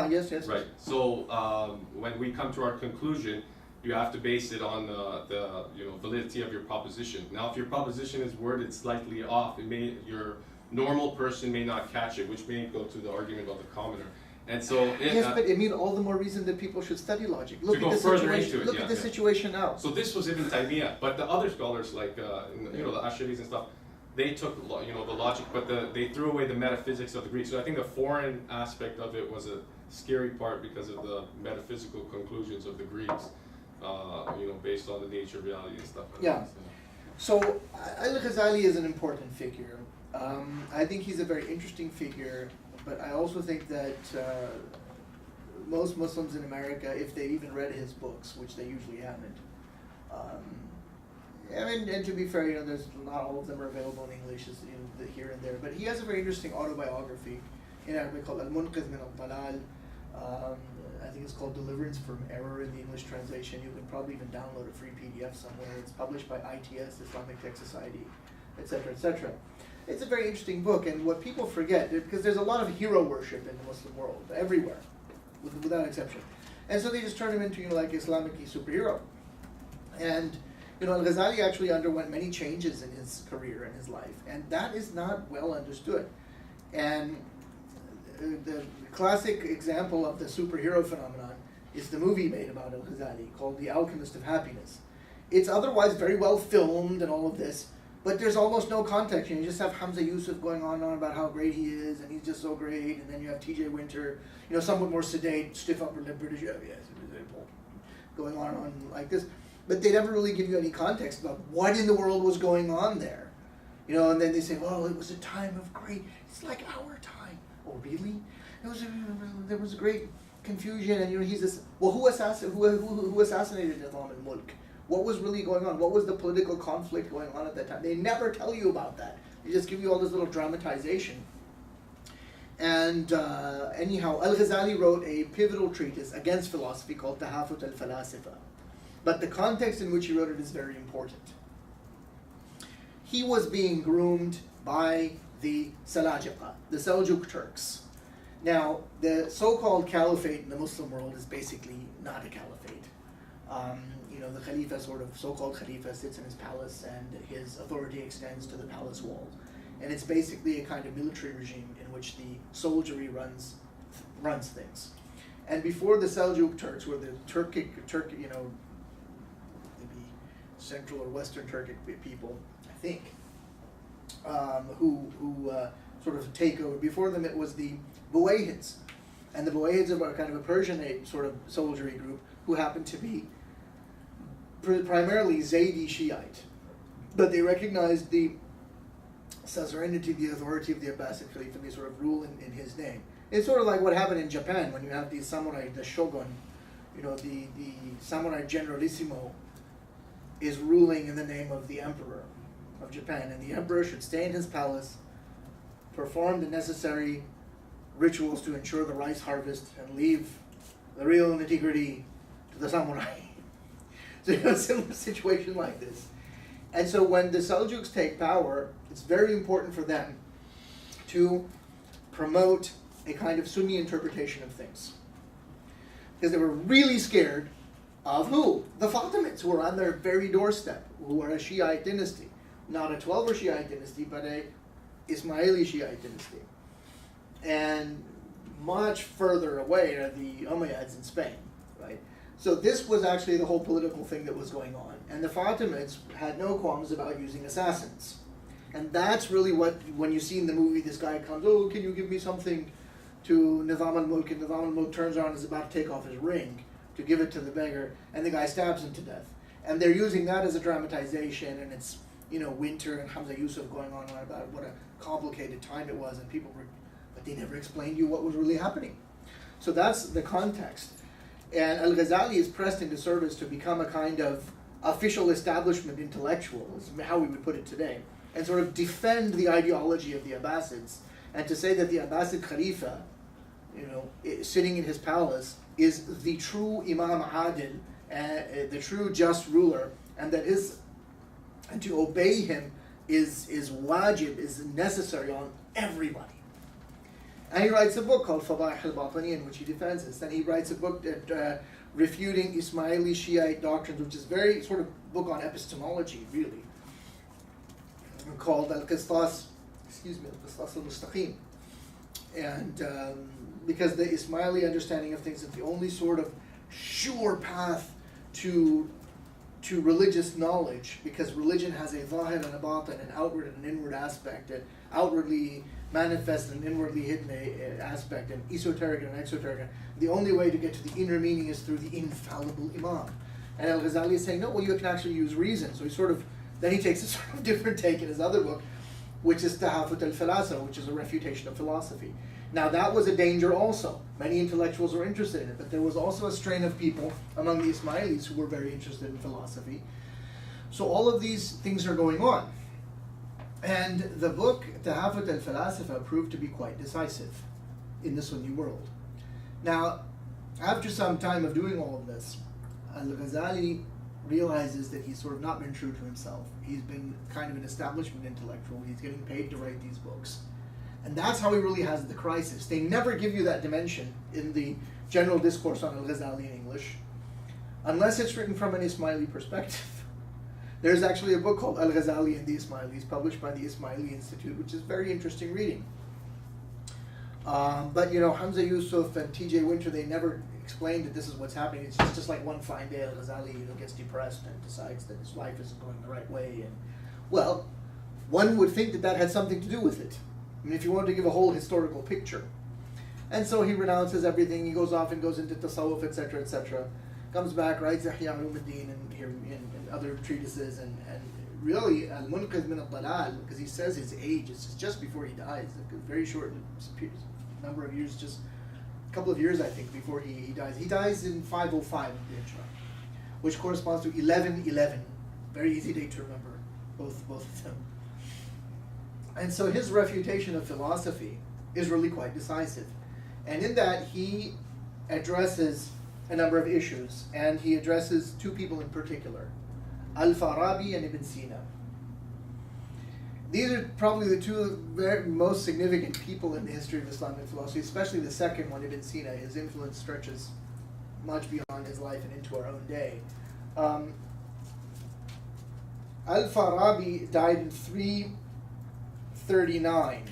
Yes. Right. So when we come to our conclusion, you have to base it on the validity of your proposition. Now, if your proposition is worded slightly off, your normal person may not catch it, which may go to the argument of the commoner. And so but I mean, all the more reason that people should study logic. Look at the situation. Look at the situation now. So this was Ibn Taymiyyah, but the other scholars like the Asharis and stuff, they took the logic, but they threw away the metaphysics of the Greek. So I think the foreign aspect of it was a scary part because of the metaphysical conclusions of the Greeks, based on the nature of reality and stuff. Yeah. So Al-Ghazali is an important figure. I think he's a very interesting figure, but I also think that most Muslims in America, if they even read his books, which they usually haven't, and to be fair, there's not all of them are available in English, here and there. But he has a very interesting autobiography in Arabic called Al-Munqidh min al-Dalal. I think it's called Deliverance from Error in the English translation. You can probably even download a free PDF somewhere. It's published by ITS, Islamic Tech Society, etc., etc. It's a very interesting book, and what people forget, because there's a lot of hero worship in the Muslim world, everywhere, without exception. And so they just turn him into, like Islamic superhero. And, Al-Ghazali actually underwent many changes in his career and his life, and that is not well understood. And the classic example of the superhero phenomenon is the movie made about Al-Ghazali called The Alchemist of Happiness. It's otherwise very well filmed and all of this, but there's almost no context. You just have Hamza Yusuf going on and on about how great he is, and he's just so great, and then you have T.J. Winter, somewhat more sedate, stiff upper lip British, going on like this. But they never really give you any context about what in the world was going on there. And then they say, well, it was a time of great, it's like our time. Oh, really? There was a great confusion, and he's this, well, who assassinated Nizam al-Mulk? What was really going on? What was the political conflict going on at that time? They never tell you about that. They just give you all this little dramatization. And anyhow, Al-Ghazali wrote a pivotal treatise against philosophy called Tahafut al-Falasifa. But the context in which he wrote it is very important. He was being groomed by the Salajiqa, the Seljuk Turks. Now, the so-called caliphate in the Muslim world is basically not a caliphate. The Khalifa, so-called Khalifa, sits in his palace, and his authority extends to the palace wall. And it's basically a kind of military regime in which the soldiery runs things. And before the Seljuk Turks, were the Turkic, maybe Central or Western Turkic people, I think, who sort of take over. Before them, it was the Buwayhids, and the Buwayhids are kind of a Persianate sort of soldiery group who happen to be primarily Zaydi Shiite, but they recognized the suzerainty, the authority of the Abbasid Caliph, and they sort of rule in his name. It's sort of like what happened in Japan when you have these samurai, the shogun, the samurai generalissimo is ruling in the name of the emperor of Japan, and the emperor should stay in his palace, perform the necessary rituals to ensure the rice harvest, and leave the real nitty-gritty to the samurai. So a similar situation like this. And so when the Seljuks take power, it's very important for them to promote a kind of Sunni interpretation of things. Because they were really scared of who? The Fatimids, who were on their very doorstep, who were a Shiite dynasty. Not a Twelver Shiite dynasty, but a Ismaili Shiite dynasty. And much further away are the Umayyads in Spain, right? So this was actually the whole political thing that was going on. And the Fatimids had no qualms about using assassins. And that's really what, when you see in the movie, this guy comes, oh, can you give me something to Nizam al-Mulk? And Nizam al-Mulk turns around and is about to take off his ring to give it to the beggar, and the guy stabs him to death. And they're using that as a dramatization, and it's, Winter and Hamza Yusuf going on about what a complicated time it was, and but they never explained you what was really happening. So that's the context. And Al-Ghazali is pressed into service to become a kind of official establishment intellectual, is how we would put it today, and sort of defend the ideology of the Abbasids, and to say that the Abbasid Khalifa, sitting in his palace, is the true Imam Adil, the true just ruler, and to obey him is wajib, is necessary on everybody. And he writes a book called Fadaih al-Batani, in which he defends this. And he writes a book refuting Ismaili Shiite doctrines, which is very sort of book on epistemology, really, called Al-Qistas al-Mustaqim. And because the Ismaili understanding of things is the only sort of sure path to religious knowledge, because religion has a zahir and a batin, an outward and an inward aspect, an outwardly manifest and inwardly hidden aspect, an esoteric and an exoteric. The only way to get to the inner meaning is through the infallible Imam. And Al-Ghazali is saying, no, well, you can actually use reason. So then he takes a sort of different take in his other book, which is Tahafut al-Falasa, which is a refutation of philosophy. Now that was a danger also. Many intellectuals were interested in it, but there was also a strain of people among the Ismailis who were very interested in philosophy. So all of these things are going on. And the book, Tahafut al-Falasifa, proved to be quite decisive in the Sunni world. Now, after some time of doing all of this, Al-Ghazali realizes that he's sort of not been true to himself. He's been kind of an establishment intellectual. He's getting paid to write these books. And that's how he really has the crisis. They never give you that dimension in the general discourse on Al-Ghazali in English, unless it's written from an Ismaili perspective. There's actually a book called Al-Ghazali and the Ismailis, published by the Ismaili Institute, which is very interesting reading. But Hamza Yusuf and T.J. Winter, they never explained that this is what's happening. It's just like one fine day Al-Ghazali gets depressed and decides that his life isn't going the right way. And well, one would think that that had something to do with it. I mean, if you wanted to give a whole historical picture. And so he renounces everything, he goes off and goes into tasawwuf, etc., etc. Comes back, writes Ihya Ulumuddin and other treatises, and really Al-Munqidh min al-Dalal, because he says his age, it's just before he dies, a very short number of years, just a couple of years, I think, before he dies. He dies in 505 of the Hijrah, which corresponds to 1111. Very easy date to remember, both of them. And so his refutation of philosophy is really quite decisive. And in that, he addresses a number of issues, and he addresses two people in particular, Al-Farabi and Ibn Sina. These are probably the two most significant people in the history of Islamic philosophy, especially the second one, Ibn Sina. His influence stretches much beyond his life and into our own day. Al-Farabi died in 339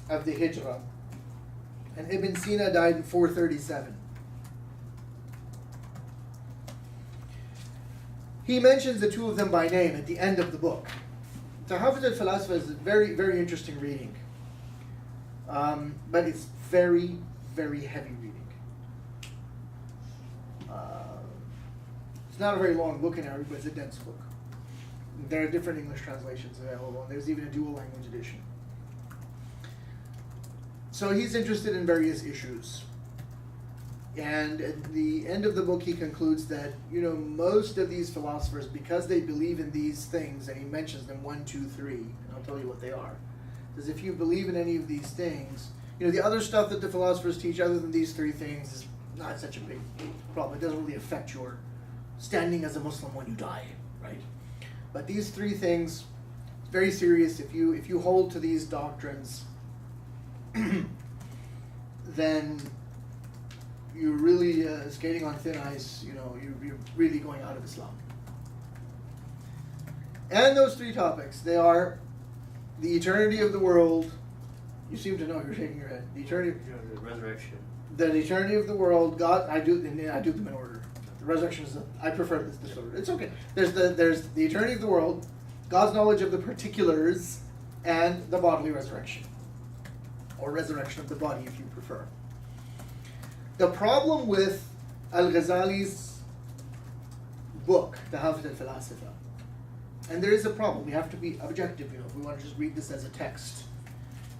of the Hijrah, and Ibn Sina died in 437. He mentions the two of them by name at the end of the book. Tahafuz al-Falasfa is a very, very interesting reading, but it's very, very heavy reading. It's not a very long book in Arabic, but it's a dense book. There are different English translations available, and there's even a dual language edition. So he's interested in various issues. And at the end of the book, he concludes that, most of these philosophers, because they believe in these things, and he mentions them 1, 2, 3, and I'll tell you what they are. Because if you believe in any of these things, the other stuff that the philosophers teach other than these three things is not such a big problem. It doesn't really affect your standing as a Muslim when you die, right? But these three things, it's very serious. If you hold to these doctrines, then you're really skating on thin ice. You're really going out of Islam. And those three topics, they are the eternity of the world. You seem to know. You're shaking your head. The eternity, The resurrection. the eternity of the world. God, I do them in order. The resurrection is. I prefer this order. It's okay. There's the eternity of the world, God's knowledge of the particulars, and the bodily resurrection, or resurrection of the body, if you prefer. The problem with Al-Ghazali's book, Tahafuz al-Falasfa, and there is a problem, we have to be objective, if we want to just read this as a text,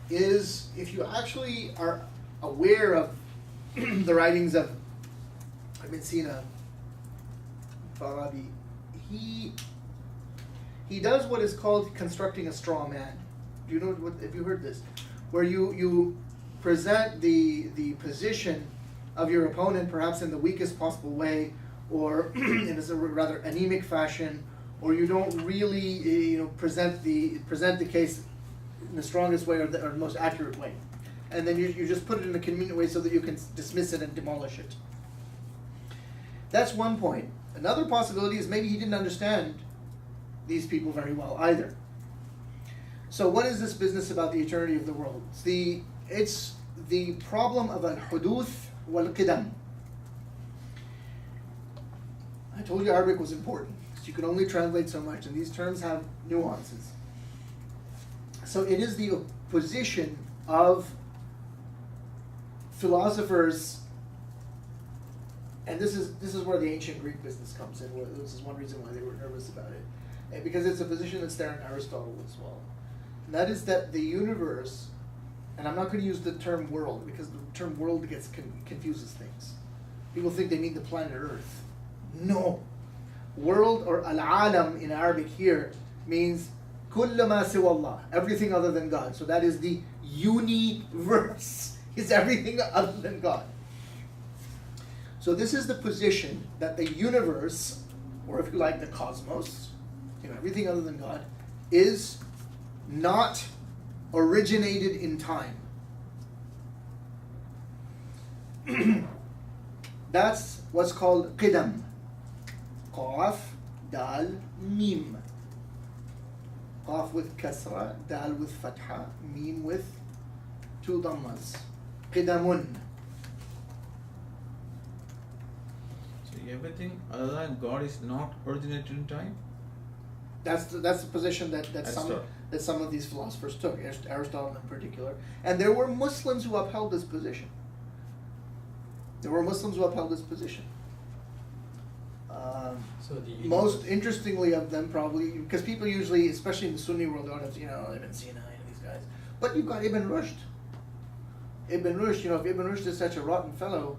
is if you actually are aware of the writings of Ibn Sina, Farabi, he does what is called constructing a straw man. Do you know have you heard this? Where you present the position of your opponent perhaps in the weakest possible way, or in a rather anemic fashion, or you don't really present the case in the strongest way or the most accurate way, and then you just put it in a convenient way so that you can dismiss it and demolish it. That's one point. Another possibility is maybe he didn't understand these people very well either. So what is this business about the eternity of the world? It's the problem of al-huduth wal-qidam. I told you Arabic was important, because you can only translate so much, and these terms have nuances. So it is the position of philosophers, and this is where the ancient Greek business comes in. This is one reason why they were nervous about it, because it's a position that's there in Aristotle as well. And that is that the universe, and I'm not going to use the term world, because the term world confuses things. People think they mean the planet Earth. No. World, or al-alam in Arabic here, means kulla ma siwa Allah, everything other than God. So that is the universe. It's everything other than God. So this is the position that the universe, or if you like, the cosmos, everything other than God, is not originated in time. That's what's called qidam. Qaf, Dal, Mim. Qaf with kasra, Dal with fatha, Mim with two dhammas. Qidamun. So everything other than God is not originated in time? That's the position that Aristotle. some of these philosophers took, Aristotle in particular. And there were Muslims who upheld this position. So the Most interestingly of them probably, because people usually, especially in the Sunni world, don't have, Ibn Sina and these guys. But you've got Ibn Rushd. If Ibn Rushd is such a rotten fellow,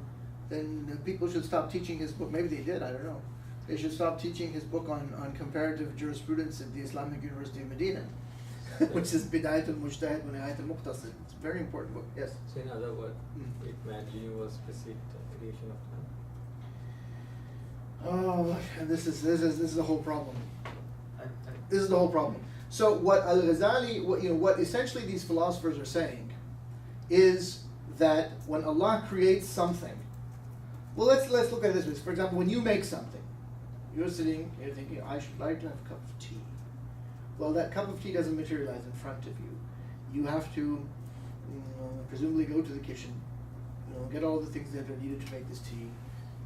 then people should stop teaching his book. Maybe they did, I don't know. They should stop teaching his book on comparative jurisprudence at the Islamic University of Medina, which is Bidayat al-Mujtahid wa Nihayat al-Muqtasid. It's a very important book, yes. So in other words, it meant universe precede creation of time. Oh, and this is the whole problem. I, This is the whole problem. So what Al-Ghazali, what essentially these philosophers are saying is that when Allah creates something, well, let's look at it this way. For example, when you make something, you're sitting, you're thinking, I should like to have a cup of tea. Well, that cup of tea doesn't materialize in front of you. You have to presumably go to the kitchen, get all the things that are needed to make this tea,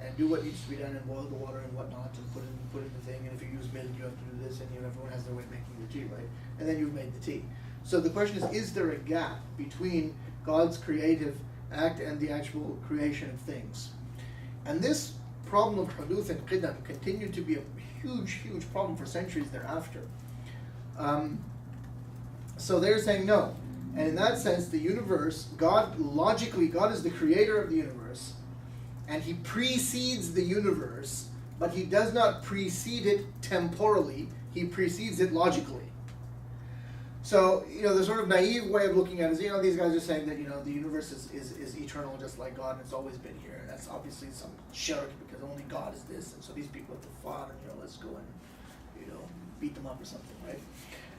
and do what needs to be done, and boil the water and whatnot, and put in the thing. And if you use milk, you have to do this, and everyone has their way of making the tea, right? And then you've made the tea. So the question is there a gap between God's creative act and the actual creation of things? And this problem of huduth and qidam continued to be a huge problem for centuries thereafter. So they're saying no. And in that sense, the universe, God is the creator of the universe, and he precedes the universe, but he does not precede it temporally, he precedes it logically. So, the sort of naive way of looking at it is, these guys are saying that, the universe is eternal just like God, and it's always been here. And that's obviously some shirk, because only God is this, and so these people have to fight, and, let's go and, beat them up or something, right?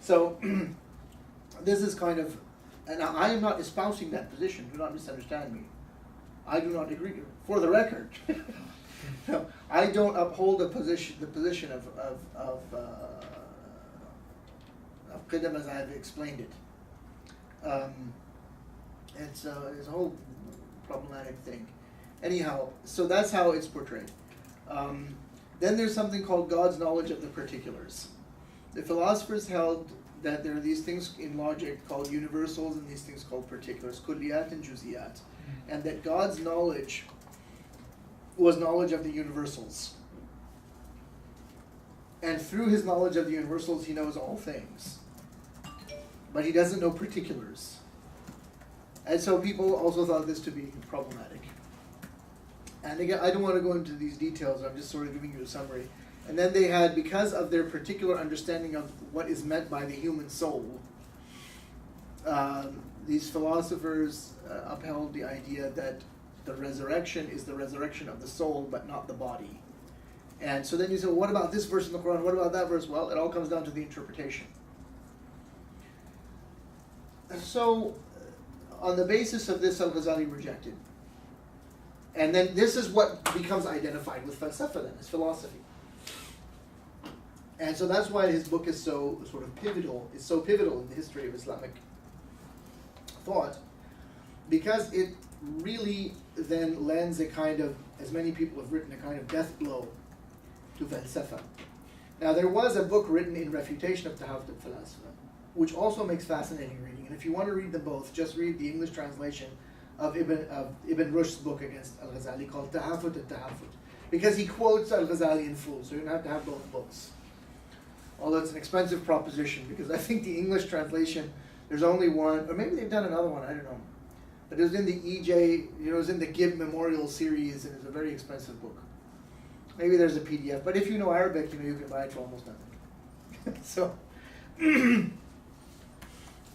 So, this is kind of, and I am not espousing that position, do not misunderstand me. I do not agree, for the record. No, I don't uphold the position of Qidam as I have explained it. And so it's a whole problematic thing. Anyhow, so that's how it's portrayed. Then there's something called God's knowledge of the particulars. The philosophers held that there are these things in logic called universals and these things called particulars, kulliyat and juziyat, and that God's knowledge was knowledge of the universals. And through his knowledge of the universals, he knows all things. But he doesn't know particulars. And so people also thought this to be problematic. And again, I don't want to go into these details, I'm just sort of giving you a summary. And then they had, because of their particular understanding of what is meant by the human soul, these philosophers upheld the idea that the resurrection is the resurrection of the soul, but not the body. And so then you say, well, what about this verse in the Quran? What about that verse? Well, it all comes down to the interpretation. So, on the basis of this, Al-Ghazali rejected. And then this is what becomes identified with falsafa then, is philosophy. And so that's why his book is so sort of pivotal, is so pivotal in the history of Islamic thought, because it really then lends a kind of, as many people have written, a kind of death blow to falsafa. Now there was a book written in refutation of Tahafut al-Falasifa, which also makes fascinating reading. And if you want to read them both, just read the English translation of Ibn Rushd's book against Al-Ghazali called Tahafut al-Tahafut, because he quotes Al-Ghazali in full, so you don't have to have both books. Although it's an expensive proposition, because I think the English translation, there's only one, or maybe they've done another one, I don't know. But it was in the EJ, it was in the Gibb Memorial series, and it's a very expensive book. Maybe there's a PDF, but if you know Arabic, you can buy it for almost nothing. So, Ibn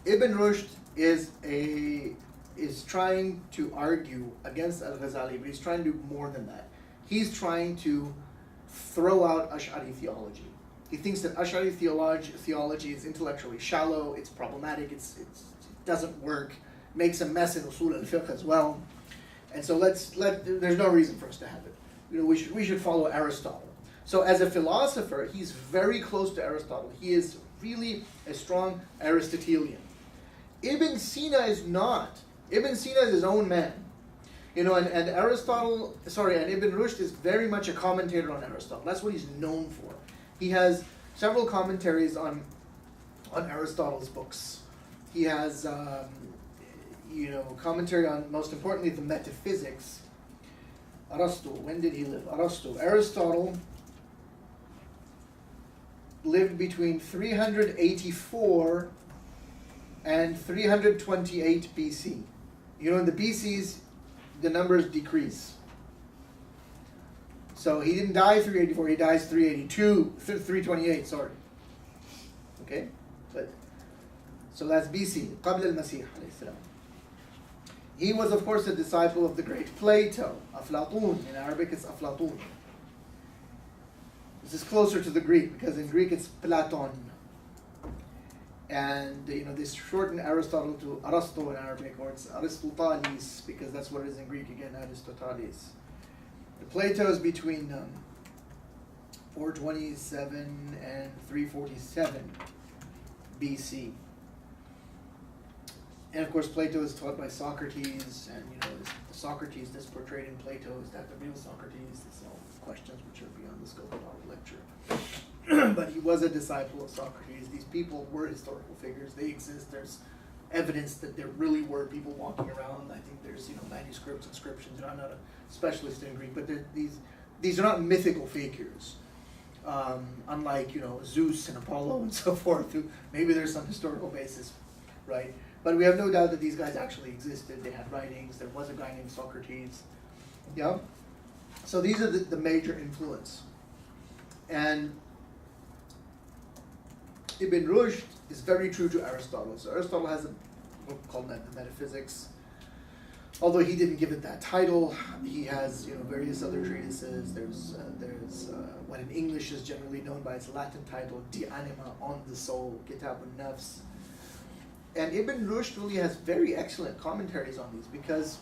Rushd is trying to argue against Al-Ghazali, but he's trying to do more than that. He's trying to throw out Ash'ari theology. He thinks that Ash'ari theology is intellectually shallow, it's problematic, it doesn't work, makes a mess in usul al-fiqh as well. And so there's no reason for us to have it. We should follow Aristotle. So as a philosopher, he's very close to Aristotle. He is really a strong Aristotelian. Ibn Sina is not. Ibn Sina is his own man. And Aristotle, and Ibn Rushd is very much a commentator on Aristotle. That's what he's known for. He has several commentaries on Aristotle's books. He has, commentary on, most importantly, the metaphysics. Aristotle, when did he live? Aristotle lived between 384 and 328 BC. In the BCs, the numbers decrease. So he didn't die 384, he dies 328, sorry. Okay? So that's BC, قبل المسيح عليه السلام. He was, of course, a disciple of the great Plato, Aflatun. In Arabic, it's Aflatun. This is closer to the Greek, because in Greek it's Platon. And, they shorten Aristotle to Aristo in Arabic, or it's Aristoteles, because that's what it is in Greek again, Aristoteles. The Plato is between 427 and 347 BC. And of course, Plato is taught by Socrates, and the Socrates that's portrayed in Plato, is that the real Socrates? These are all questions which are beyond the scope of our lecture. But he was a disciple of Socrates. These people were historical figures. They exist. There's evidence that there really were people walking around. I think there's manuscripts, inscriptions. I'm not a specialist in Greek, but these are not mythical figures. Unlike Zeus and Apollo and so forth. Maybe there's some historical basis, right? But we have no doubt that these guys actually existed. They had writings. There was a guy named Socrates. Yeah? So these are the major influence. And Ibn Rushd is very true to Aristotle. So Aristotle has a book called the Metaphysics. Although he didn't give it that title, he has various other treatises. There's what in English is generally known by its Latin title, De Anima, on the Soul, Kitab al-Nafs. And Ibn Rushd really has very excellent commentaries on these, because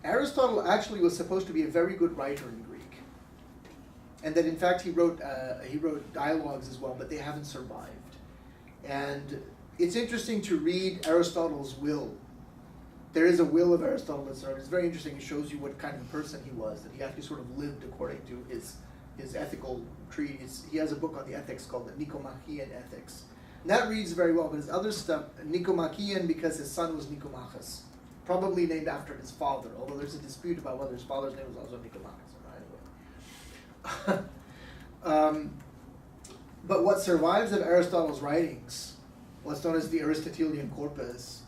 Aristotle actually was supposed to be a very good writer in Greek, and that in fact he wrote dialogues as well, but they haven't survived. And it's interesting to read Aristotle's will. There is a will of Aristotle that's survived. It's very interesting. It shows you what kind of person he was, that he actually sort of lived according to his ethical treatise. He has a book on the ethics called the Nicomachean Ethics. And that reads very well, but his other stuff, Nicomachean, because his son was Nicomachus, probably named after his father, although there's a dispute about whether his father's name was also Nicomachus. Anyway. But what survives of Aristotle's writings, what's known as the Aristotelian corpus,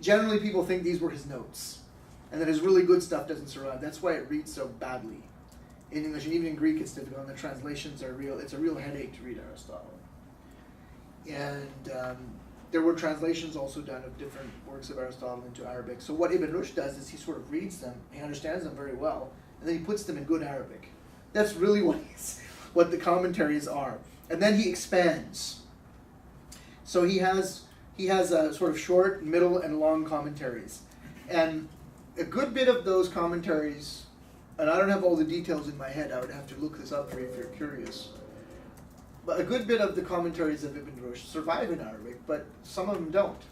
generally people think these were his notes, and that his really good stuff doesn't survive. That's why it reads so badly. In English, and even in Greek, it's difficult, and the translations are real. It's a real headache to read Aristotle. And there were translations also done of different works of Aristotle into Arabic. So what Ibn Rushd does is he sort of reads them, he understands them very well, and then he puts them in good Arabic. That's really what the commentaries are. And then he expands. So he has a sort of short, middle, and long commentaries. And a good bit of those commentaries, and I don't have all the details in my head, I would have to look this up for you if you're curious. But a good bit of the commentaries of Ibn Rushd survive in Arabic, but some of them don't.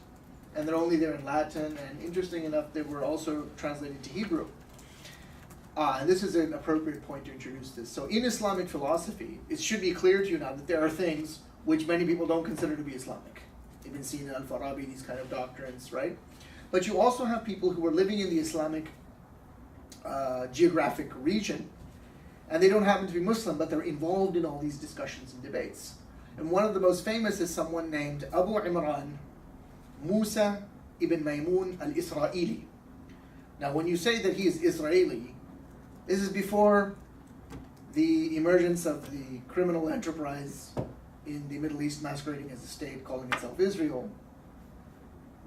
And they're only there in Latin, and interesting enough, they were also translated to Hebrew. And this is an appropriate point to introduce this. So in Islamic philosophy, it should be clear to you now that there are things which many people don't consider to be Islamic. Ibn Sina, Al-Farabi, these kind of doctrines, right? But you also have people who are living in the Islamic geographic region, and they don't happen to be Muslim, but they're involved in all these discussions and debates. And one of the most famous is someone named Abu Imran Musa ibn Maymun al-Israeli. Now, when you say that he is Israeli, this is before the emergence of the criminal enterprise in the Middle East masquerading as a state, calling itself Israel.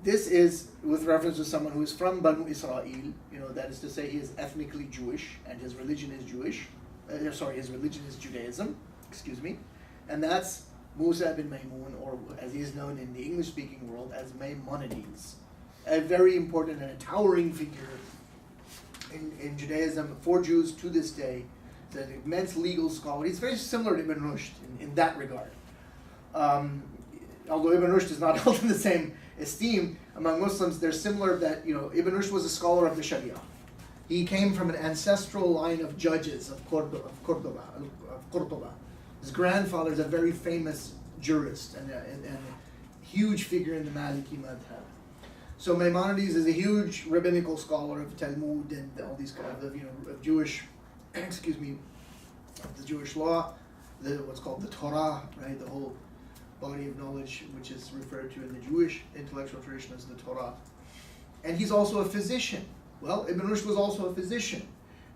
This is with reference to someone who is from Banu Israel, that is to say he is ethnically Jewish and his religion is his religion is Judaism, and that's Musa ibn Maymun, or as he is known in the English-speaking world as Maimonides, a very important and a towering figure in Judaism for Jews to this day. He's an immense legal scholar. He's very similar to Ibn Rushd in that regard. Although Ibn Rushd is not held in the same esteem among Muslims, they're similar that, Ibn Rushd was a scholar of the Sharia. He came from an ancestral line of judges of Cordoba. His grandfather is a very famous jurist and a huge figure in the Maliki madhab. So Maimonides is a huge rabbinical scholar of Talmud and all these kinds of Jewish, of the Jewish law, what's called the Torah, right? The whole body of knowledge, which is referred to in the Jewish intellectual tradition as the Torah. And he's also a physician. Well, Ibn Rushd was also a physician.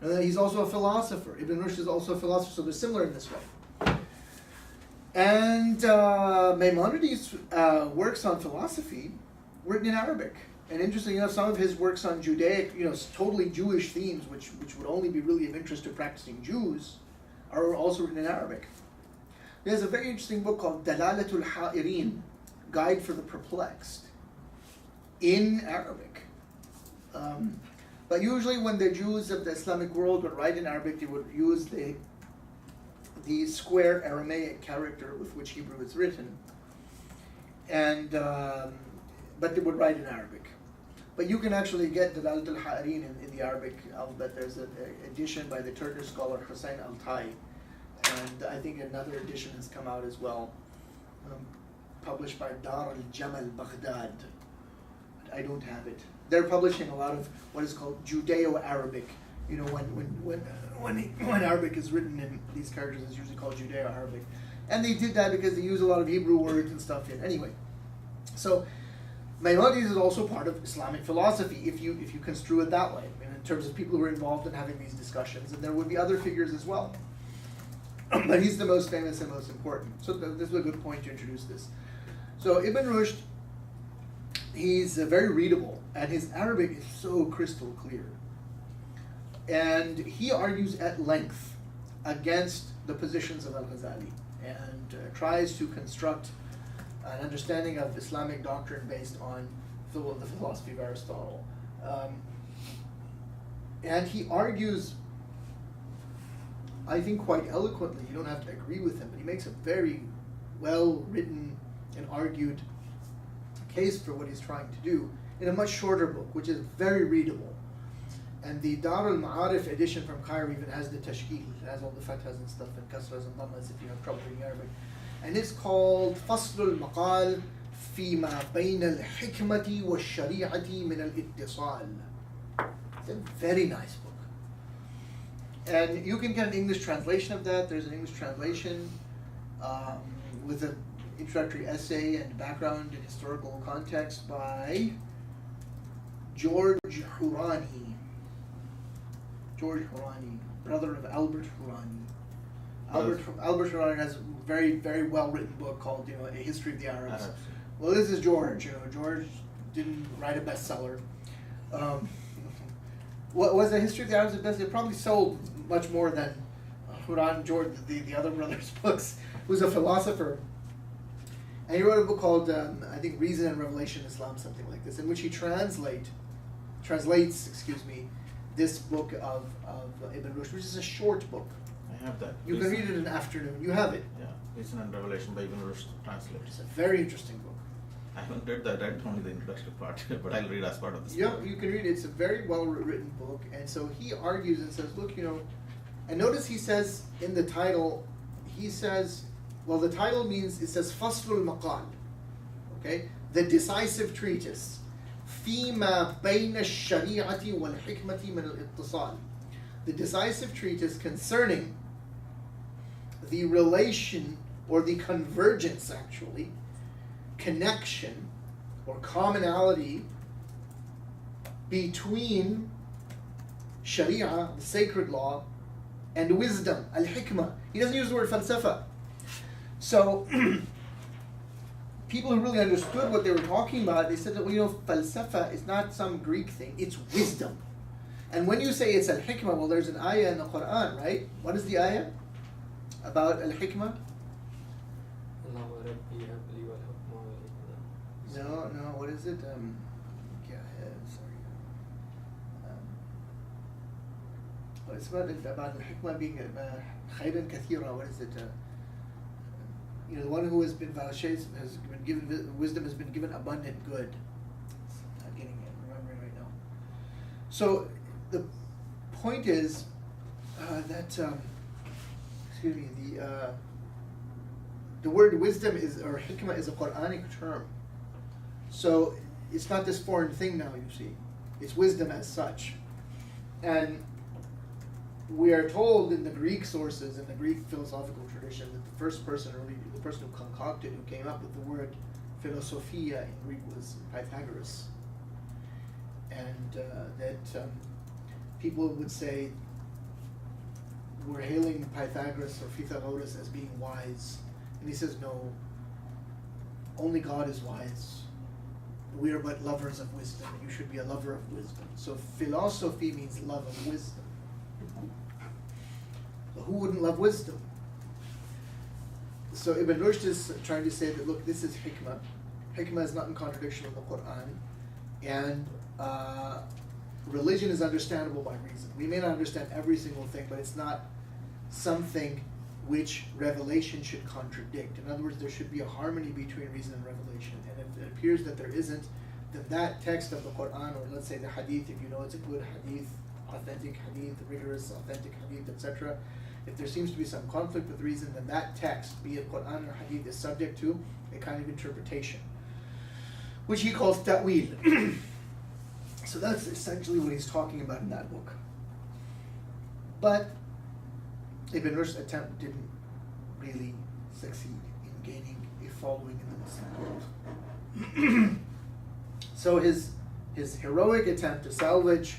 He's also a philosopher. Ibn Rushd is also a philosopher, so they're similar in this way. And Maimonides' works on philosophy written in Arabic. And interestingly enough, some of his works on Judaic, totally Jewish themes, which would only be really of interest to practicing Jews, are also written in Arabic. There's a very interesting book called Dalalatul Ha'irin, Guide for the Perplexed, in Arabic. But usually when the Jews of the Islamic world would write in Arabic, they would use the square Aramaic character with which Hebrew is written, and but they would write in Arabic. But you can actually get Dalalat al-Ha'irin in the Arabic alphabet. There's an edition by the Turkish scholar Hussein Altay, and I think another edition has come out as well, published by Dar al-Jamal Baghdad. I don't have it. They're publishing a lot of what is called Judeo-Arabic. When Arabic is written in these characters, it's usually called Judeo-Arabic. And they did that because they use a lot of Hebrew words and stuff in. Anyway, so Maimonides is also part of Islamic philosophy, if you construe it that way, in terms of people who are involved in having these discussions. And there would be other figures as well. But he's the most famous and most important. So this is a good point to introduce this. So Ibn Rushd, he's very readable, and his Arabic is so crystal clear. And he argues at length against the positions of Al-Ghazali and tries to construct an understanding of Islamic doctrine based on the philosophy of Aristotle. And he argues, I think, quite eloquently. You don't have to agree with him, but he makes a very well-written and argued case for what he's trying to do in a much shorter book, which is very readable. And the Dar al-Ma'arif edition from Cairo even has the tashkil. It has all the fathas and stuff and kasras and dhammas if you have trouble reading Arabic. And it's called Fasl al-Maqal fi ma bayna al-hikmati wa shari'ati min al-ittisal. It's a very nice book. And you can get an English translation of that. There's an English translation with an introductory essay and background and historical context by George Hurani. George Hurani, brother of Albert Hurani. Albert Hurani has a very, very well-written book called, A History of the Arabs. Well, this is George. George didn't write a bestseller. What was A History of the Arabs a bestseller? It probably sold much more than Hurani, George, the other brothers' books. Who's a philosopher. And he wrote a book called, I think, Reason and Revelation in Islam, something like this, in which he translates, this book of Ibn Rushd, which is a short book. I have that. You can read it in an afternoon. You have it. Yeah, Reason and Revelation by Ibn Rushd translated. It's a very interesting book. I haven't read that. I read only the introductory part, but I'll read as part of this. Yeah, you can read it. It's a very well-written book. And so he argues and says, look, and notice he says in the title, the title means, it says Faslul Maqal, okay? The decisive treatise. فيما بين الشريعة والحكمة من الاتصال. The decisive treatise concerning the relation, or the convergence actually, connection or commonality between Sharia, the sacred law, and wisdom, al-hikmah. He doesn't use the word falsafa. So people who really understood what they were talking about, they said that, falsafa is not some Greek thing, it's wisdom. And when you say it's al-hikmah, well, there's an ayah in the Quran, right? What is the ayah about al-hikmah? No, what is it? It's about al-hikmah being khayran kathira. What is it? The one who has been vouchsafed, has been given wisdom, has been given abundant good. Not getting it, remembering right now. So the point is that the word wisdom or hikmah is a Quranic term. So it's not this foreign thing now, you see. It's wisdom as such. And we are told in the Greek sources, in the Greek philosophical tradition, that the first person, or the person who concocted, who came up with the word philosophia in Greek was Pythagoras. And that people would say, we're hailing Pythagoras or Pythagoras as being wise. And he says, no, only God is wise. We are but lovers of wisdom. You should be a lover of wisdom. So philosophy means love of wisdom. So who wouldn't love wisdom? So Ibn Rushd is trying to say that, look, this is hikmah. Hikmah is not in contradiction with the Quran. And religion is understandable by reason. We may not understand every single thing, but it's not something which revelation should contradict. In other words, there should be a harmony between reason and revelation. And if it appears that there isn't, then that text of the Quran, or let's say the hadith, if you know it's a good hadith, authentic hadith, rigorous, authentic hadith, etc., if there seems to be some conflict with reason, then that text, be it Quran or hadith, is subject to a kind of interpretation, which he calls ta'wil. So that's essentially what he's talking about in that book. But Ibn Rushd's attempt didn't really succeed in gaining a following in the Muslim world. So his heroic attempt to salvage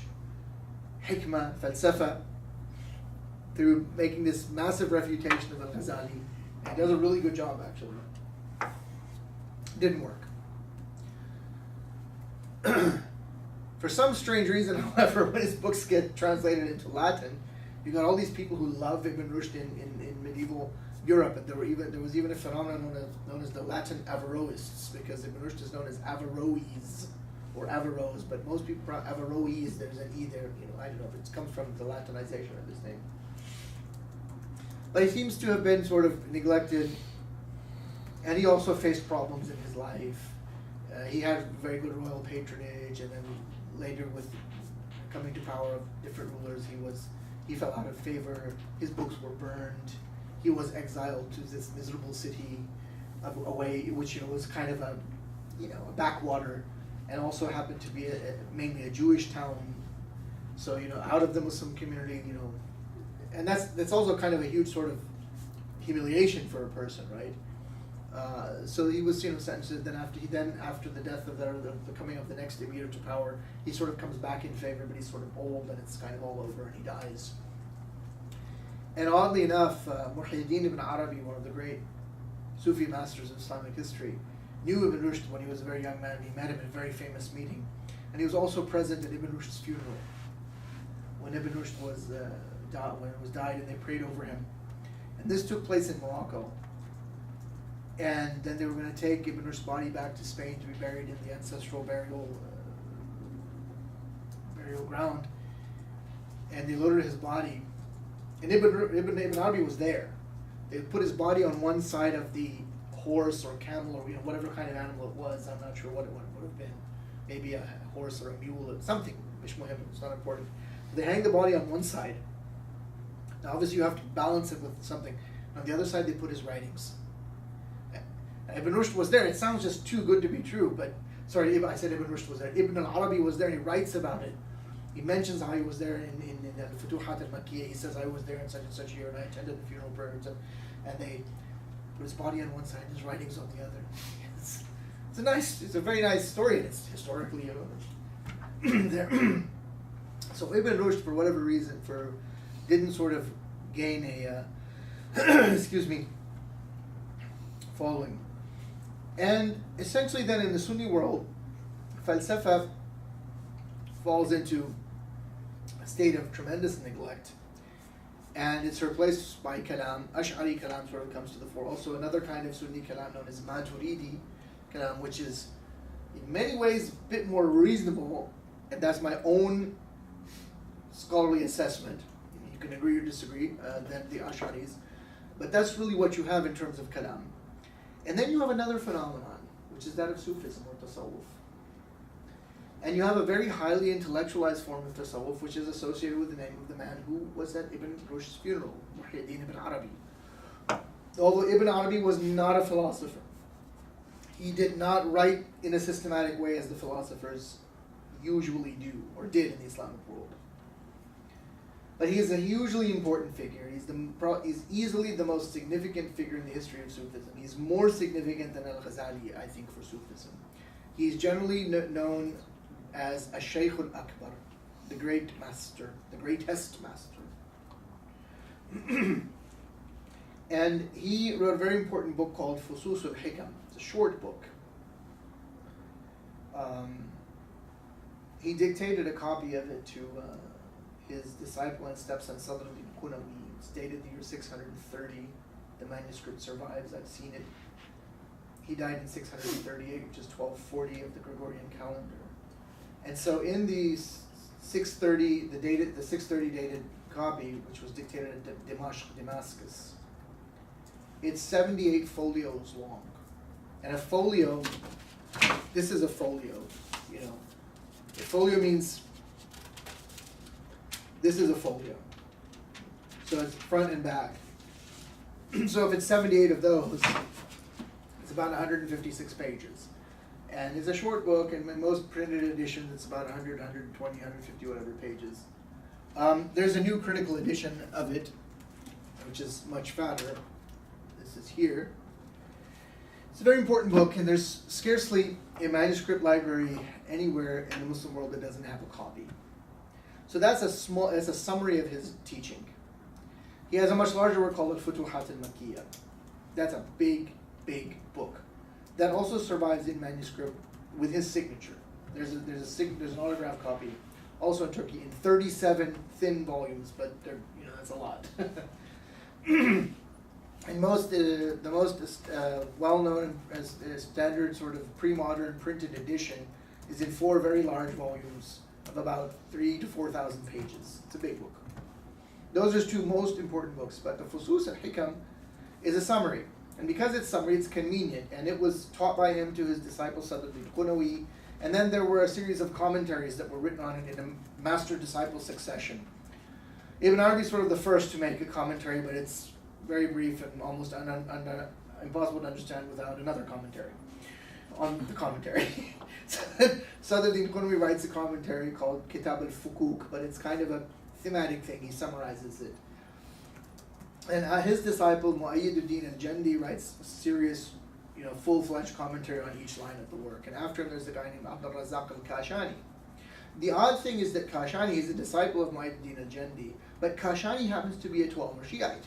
hikmah, falsafa, through making this massive refutation of Al-Ghazali, and he does a really good job actually, didn't work. For some strange reason, however, when his books get translated into Latin, you got all these people who love Ibn Rushd in medieval Europe, and there was even a phenomenon known as the Latin Averroists, because Ibn Rushd is known as Averroes or Averroes, but most people pronounce Averroes. There's an e there. I don't know if it comes from the Latinization of his name. But he seems to have been sort of neglected, and he also faced problems in his life. He had very good royal patronage, and then later, with coming to power of different rulers, he fell out of favor. His books were burned. He was exiled to this miserable city away, which was kind of a backwater, and also happened to be mainly a Jewish town. So out of the Muslim community, and that's also kind of a huge sort of humiliation for a person, right? So he was sentenced. Then after the death of the coming of the next emir to power, he sort of comes back in favor, but he's sort of old and it's kind of all over, and he dies. And oddly enough, Muhyiddin ibn Arabi, one of the great Sufi masters of Islamic history, knew Ibn Rushd when he was a very young man. He met him in a very famous meeting, and he was also present at Ibn Rushd's funeral when Ibn Rushd was died, and they prayed over him. And this took place in Morocco. And then they were going to take Ibn Rushd's body back to Spain to be buried in the ancestral burial ground. And they loaded his body. And Ibn Arabi was there. They put his body on one side of the horse or camel or whatever kind of animal it was. I'm not sure what it would have been. Maybe a horse or a mule or something. It's not important. So they hang the body on one side. Now obviously you have to balance it with something. On the other side they put his writings. Ibn Rushd was there. It sounds just too good to be true, but sorry, I said Ibn Rushd was there. Ibn al-Arabi was there, and he writes about it. He mentions how he was there in the Futuhat al-Makkiyah. He says, I was there in such and such year, and I attended the funeral prayers, and they put his body on one side and his writings on the other. It's a very nice story, and it's historically there. So Ibn Rushd, for whatever reason, didn't sort of gain a following. And essentially then in the Sunni world, falsafa falls into a state of tremendous neglect, and it's replaced by kalam. Ash'ari kalam sort of comes to the fore. Also another kind of Sunni kalam known as Maturidi kalam, which is in many ways a bit more reasonable, and that's my own scholarly assessment. can agree or disagree, than the Ash'aris. But that's really what you have in terms of kalam. And then you have another phenomenon, which is that of Sufism or tasawwuf. And you have a very highly intellectualized form of tasawwuf, which is associated with the name of the man who was at Ibn Rushd's funeral, Muhyiddin ibn Arabi. Although Ibn Arabi was not a philosopher, he did not write in a systematic way as the philosophers usually do or did in the Islamic world. But he is a hugely important figure. He's easily the most significant figure in the history of Sufism. He's more significant than Al-Ghazali, I think, for Sufism. He's generally known as a Shaykh al-Akbar, the great master, the greatest master. And he wrote a very important book called Fusus al-Hikam. It's a short book. He dictated a copy of it to his disciple and stepson Sadr al-Qunawi. It's dated the year 630. The manuscript survives. I've seen it. He died in 638, which is 1240 of the Gregorian calendar. And so in the 630, the 630 dated copy, which was dictated at Damascus, it's 78 folios long. And a folio, this is a folio, you know. A folio means this is a folio. So it's front and back. So if it's 78 of those, it's about 156 pages. And it's a short book, and in most printed editions, it's about 100, 120, 150, whatever pages. There's a new critical edition of it, which is much fatter. This is here. It's a very important book, and there's scarcely a manuscript library anywhere in the Muslim world that doesn't have a copy. So that's a summary of his teaching. He has a much larger work called Al-Futuhat al-Makkiyah. That's a big, big book that also survives in manuscript with his signature. There's an autographed copy, also in Turkey, in 37 thin volumes, but that's a lot. And the most well-known as standard sort of pre-modern printed edition is in 4 very large volumes of about 3,000 to 4,000 pages. It's a big book. Those are his 2 most important books, but the Fusus al-Hikam is a summary. And because it's summary, it's convenient, and it was taught by him to his disciple Sadr al-Qunawi, and then there were a series of commentaries that were written on it in a master-disciple succession. Ibn Arabi is sort of the first to make a commentary, but it's very brief and almost impossible to understand without another commentary on the commentary. Sadr al-Qunawi writes a commentary called Kitab al-Fukuk, but it's kind of a thematic thing. He summarizes it. And his disciple Mu'ayyiduddin al-Jandi writes a serious, full-fledged commentary on each line of the work. And after him, there's a guy named Abdul Razzaq al-Kashani. The odd thing is that Kashani is a disciple of Mu'ayyiduddin al-Jandi, but Kashani happens to be a Twelver Shiite.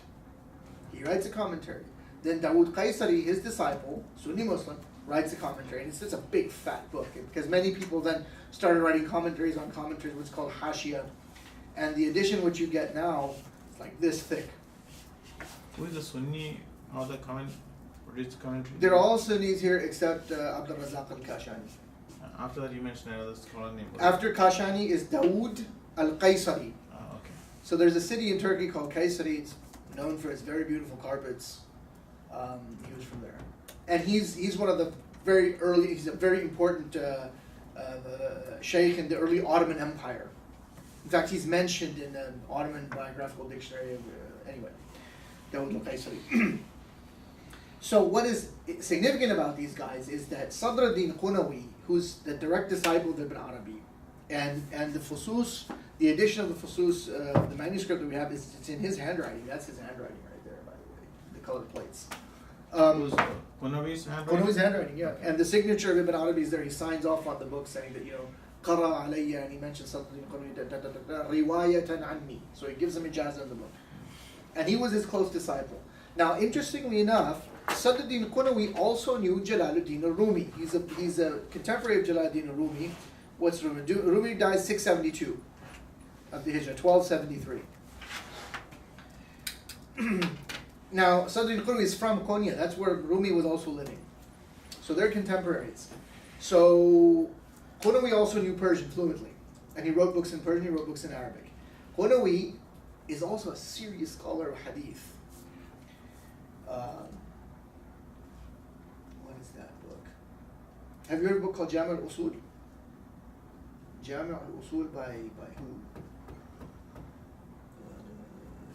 He writes a commentary. Then Dawood Qaisari, his disciple, Sunni Muslim, writes a commentary. And it's a big, fat book, because many people then started writing commentaries on commentaries, what's called Hashia. And the edition which you get now is like this thick. Who is the Sunni or the produced commentary? They're all Sunnis here except Abdul Razzaq al-Kashani. After that, you mentioned another scholar name. After Kashani is Dawood al-Qaisari. Okay. So there's a city in Turkey called Kayseri. It's known for its very beautiful carpets. He was from there. And he's one of the very early, he's a very important sheikh in the early Ottoman Empire. In fact, he's mentioned in the Ottoman biographical dictionary. Anyway, Dawood al-Qaisari. So what is significant about these guys is that Sadr ad-Din Qunawi, who's the direct disciple of Ibn Arabi, and the Fusus, the edition of the Fusus, the manuscript that we have, it's in his handwriting. That's his handwriting right there, by the way, the colored plates. Who's Qunawi's handwriting? Qunawi's handwriting, yeah. And the signature of Ibn Arabi is there. He signs off on the book saying that, Qara alayya, and he mentions Sadr ad-Din Qunawi, riwayatan anni. So he gives him ijazah in the book. And he was his close disciple. Now, interestingly enough, Sadr ad-Din Qunawi also knew Jalaluddin al-Rumi. He's a contemporary of Jalaluddin al-Rumi. What's Rumi? Rumi died 672 of the Hijrah, 1273. Now, Sadr ad-Din Qunawi is from Konya. That's where Rumi was also living. So they're contemporaries. So Qunawi also knew Persian fluently. And he wrote books in Persian, he wrote books in Arabic. Qunawi is also a serious scholar of hadith. What is that book? Have you heard a book called Jami' al-Usul? Jami' al-Usul by who?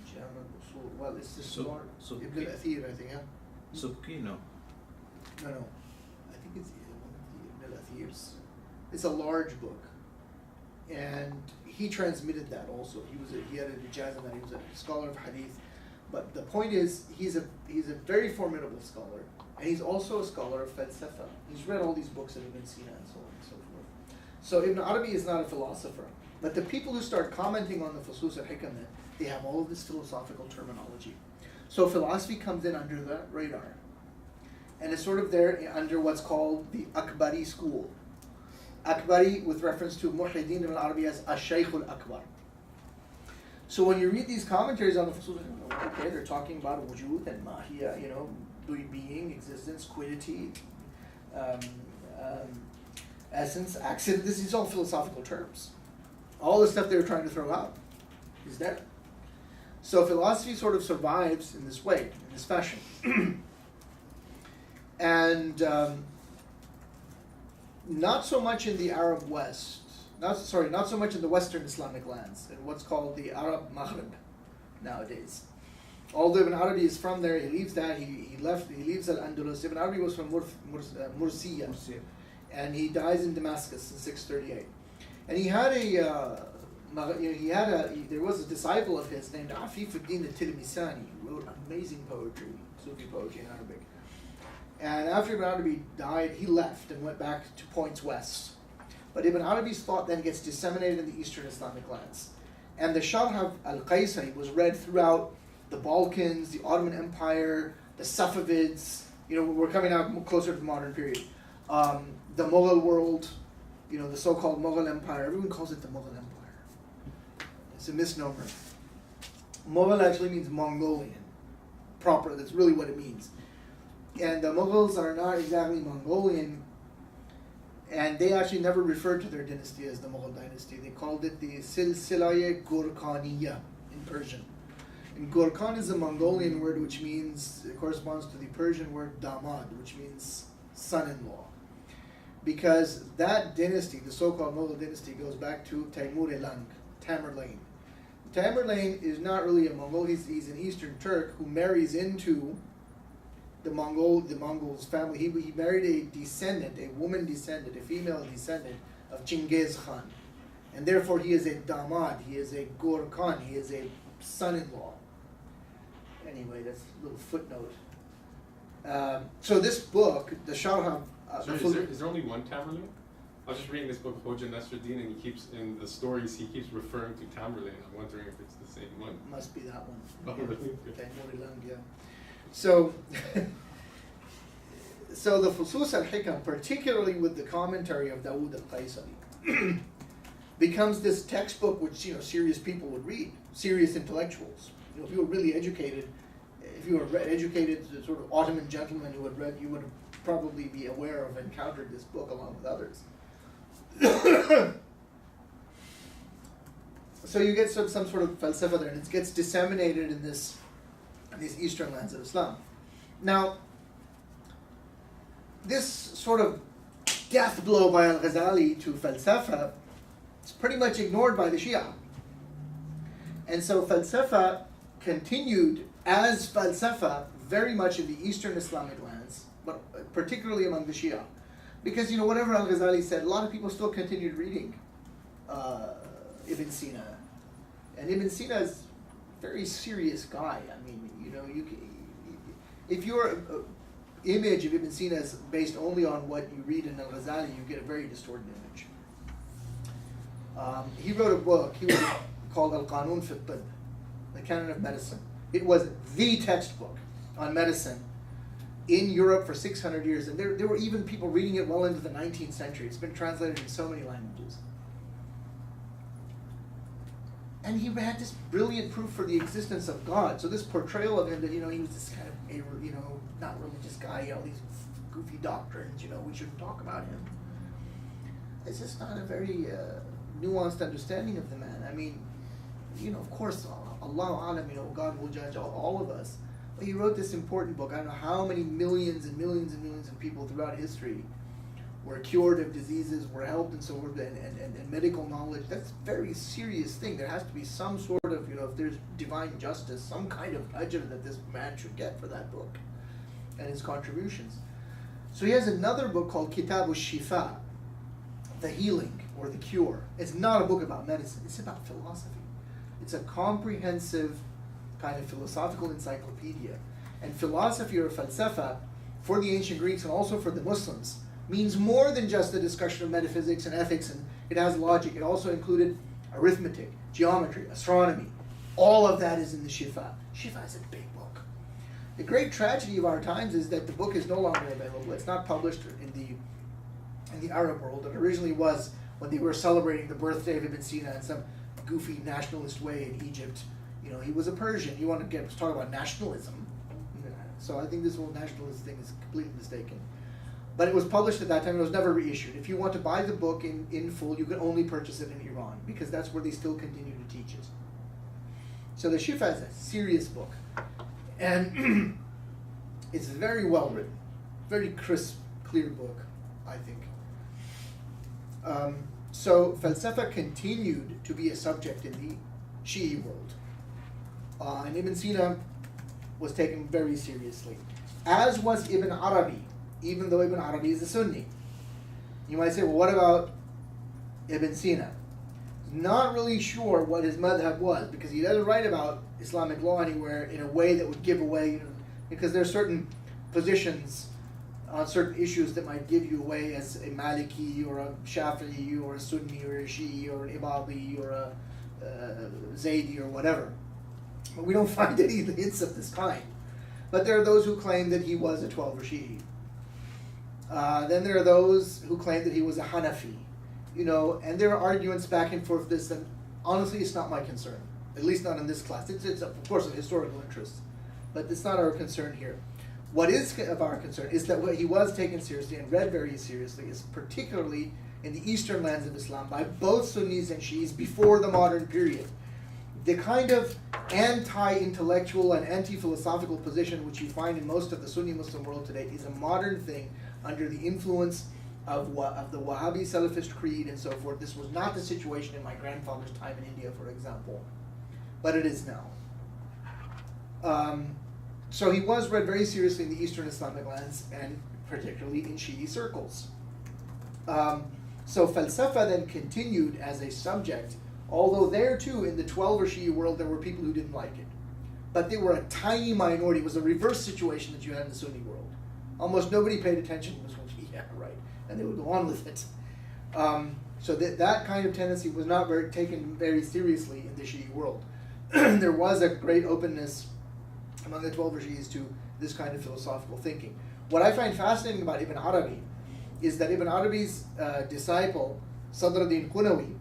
Jami' al-Usul. Well, it's this smart. Ibn al-Athir, I think, yeah? Subki, no. No. I think it's one of the Ibn al-Athirs. It's a large book. And he transmitted that also. He had a ijaz in that. He was a scholar of hadith. But the point is, he's a very formidable scholar, and he's also a scholar of falsafa. He's read all these books of Ibn Sina and so on and so forth. So Ibn Arabi is not a philosopher, but the people who start commenting on the Fusus al-Hikam, they have all of this philosophical terminology. So philosophy comes in under the radar, and it's sort of there under what's called the Akbari school. Akbari, with reference to Muhyiddin ibn Arabi as Ash-Shaykh al-Akbar. So when you read these commentaries on the Fusus, okay, they're talking about wujud and mahiyya, being, existence, quiddity, essence, accident. This is all philosophical terms. All the stuff they were trying to throw out is there. So philosophy sort of survives in this way, in this fashion. And not so much in the Arab West, not so much in the Western Islamic lands, in what's called the Arab Maghrib nowadays. Although Ibn Arabi is from there, he leaves that, he leaves Al-Andalus. Ibn Arabi was from Mursiya, and he dies in Damascus in 638. And there was a disciple of his named Afifuddin al-Tilmisani, who wrote amazing poetry, Sufi poetry in Arabic. And after Ibn Arabi died, he left and went back to points west. But Ibn Arabi's thought then gets disseminated in the Eastern Islamic lands. And the Sharh al-Qaisari was read throughout the Balkans, the Ottoman Empire, the Safavids. We're coming out closer to the modern period. The Mughal world, the so-called Mughal Empire. Everyone calls it the Mughal Empire. It's a misnomer. Mughal actually means Mongolian. Proper, that's really what it means. And the Mughals are not exactly Mongolian, and they actually never referred to their dynasty as the Mughal dynasty. They called it the Silsilaye Gurkhaniya in Persian. And Gurkhan is a Mongolian word which corresponds to the Persian word damad, which means son-in-law. Because that dynasty, the so-called Mughal dynasty, goes back to Taimur-e-Lang, Tamerlane. Tamerlane is not really a Mongol, he's an Eastern Turk who marries into the Mongols' family. He married a female descendant of Genghis Khan. And therefore he is a damad, he is a Gurkhan, he is a son-in-law. Anyway, that's a little footnote. So this book, the Sharh... is there only one Tamerlane? I was just reading this book, Hoja Nasruddin, and in the stories, he keeps referring to Tamerlane. I'm wondering if it's the same one. Must be that one. Oh, really? Taimur-e-Lang, yeah. So the Fusus al-Hikam, particularly with the commentary of Dawood al-Qaisari, becomes this textbook which serious people would read, serious intellectuals. If you were really educated, if you were educated sort of Ottoman gentleman who had read, you would probably be aware of, encountered this book along with others. So you get some sort of falsafa there, and it gets disseminated in these eastern lands of Islam. Now, this sort of death blow by al-Ghazali to falsafa is pretty much ignored by the Shia. And so falsafa continued as falsafa very much in the eastern Islamic lands, but particularly among the Shia. Because, whatever al-Ghazali said, a lot of people still continued reading Ibn Sina. And Ibn Sina is a very serious guy. I mean, if your image of Ibn Sina is based only on what you read in al-Ghazali, you get a very distorted image. He wrote a book called Al-Qanun fi al-Tibb, the Canon of Medicine. It was the textbook on medicine in Europe for 600 years, and there were even people reading it well into the 19th century. It's been translated in so many languages. And he had this brilliant proof for the existence of God. So this portrayal of him that, he was this kind of, not religious guy, all these goofy doctrines, we shouldn't talk about him. It's just not a very nuanced understanding of the man. I mean, of course, Allahu Alam, God will judge all of us. But he wrote this important book. I don't know how many millions and millions and millions of people throughout history were cured of diseases, were helped and so forth, and medical knowledge. That's a very serious thing. There has to be some sort of, if there's divine justice, some kind of ajr that this man should get for that book and his contributions. So he has another book called Kitab al-Shifa, the healing or the cure. It's not a book about medicine, it's about philosophy. It's a comprehensive kind of philosophical encyclopedia. And philosophy or falsafa, for the ancient Greeks and also for the Muslims, means more than just the discussion of metaphysics and ethics, and it has logic. It also included arithmetic, geometry, astronomy. All of that is in the Shifa. Shifa is a big book. The great tragedy of our times is that the book is no longer available. It's not published in the Arab world. It originally was when they were celebrating the birthday of Ibn Sina in some goofy nationalist way in Egypt. He was a Persian. You want to talk about nationalism. So I think this whole nationalist thing is completely mistaken. But it was published at that time. It was never reissued. If you want to buy the book in full, you can only purchase it in Iran, because that's where they still continue to teach it. So the Shifa is a serious book. And it's very well written. Very crisp, clear book, I think. So falsafa continued to be a subject in the Shi'i world. And Ibn Sina was taken very seriously, as was Ibn Arabi, even though Ibn Arabi is a Sunni. You might say, well, what about Ibn Sina? Not really sure what his madhab was, because he doesn't write about Islamic law anywhere in a way that would give away, because there are certain positions on certain issues that might give you away as a Maliki or a Shafi'i or a Sunni or a Shi'i or an Ibadi or a Zaydi or whatever. But we don't find any hints of this kind. But there are those who claim that he was a 12 Shi'i. Then there are those who claim that he was a Hanafi. And there are arguments back and forth this, and honestly it's not my concern. At least not in this class. It's of course of historical interest, but it's not our concern here. What is of our concern is that what he was taken seriously and read very seriously is particularly in the eastern lands of Islam by both Sunnis and Shi'is before the modern period. The kind of anti-intellectual and anti-philosophical position which you find in most of the Sunni Muslim world today is a modern thing under the influence of the Wahhabi Salafist creed and so forth. This was not the situation in my grandfather's time in India, for example, but it is now. So he was read very seriously in the Eastern Islamic lands, and particularly in Shi'i circles. So falsafa then continued as a subject, although there too, in the 12 Shi'i world, there were people who didn't like it. But they were a tiny minority. It was a reverse situation that you had in the Sunni world. Almost nobody paid attention. It was like, yeah, right. And they would go on with it. So that kind of tendency was not taken very seriously in the Shi'i world. There was a great openness among the 12 Shi'is to this kind of philosophical thinking. What I find fascinating about Ibn Arabi is that Ibn Arabi's disciple, Sadr ad-Din Qunawi,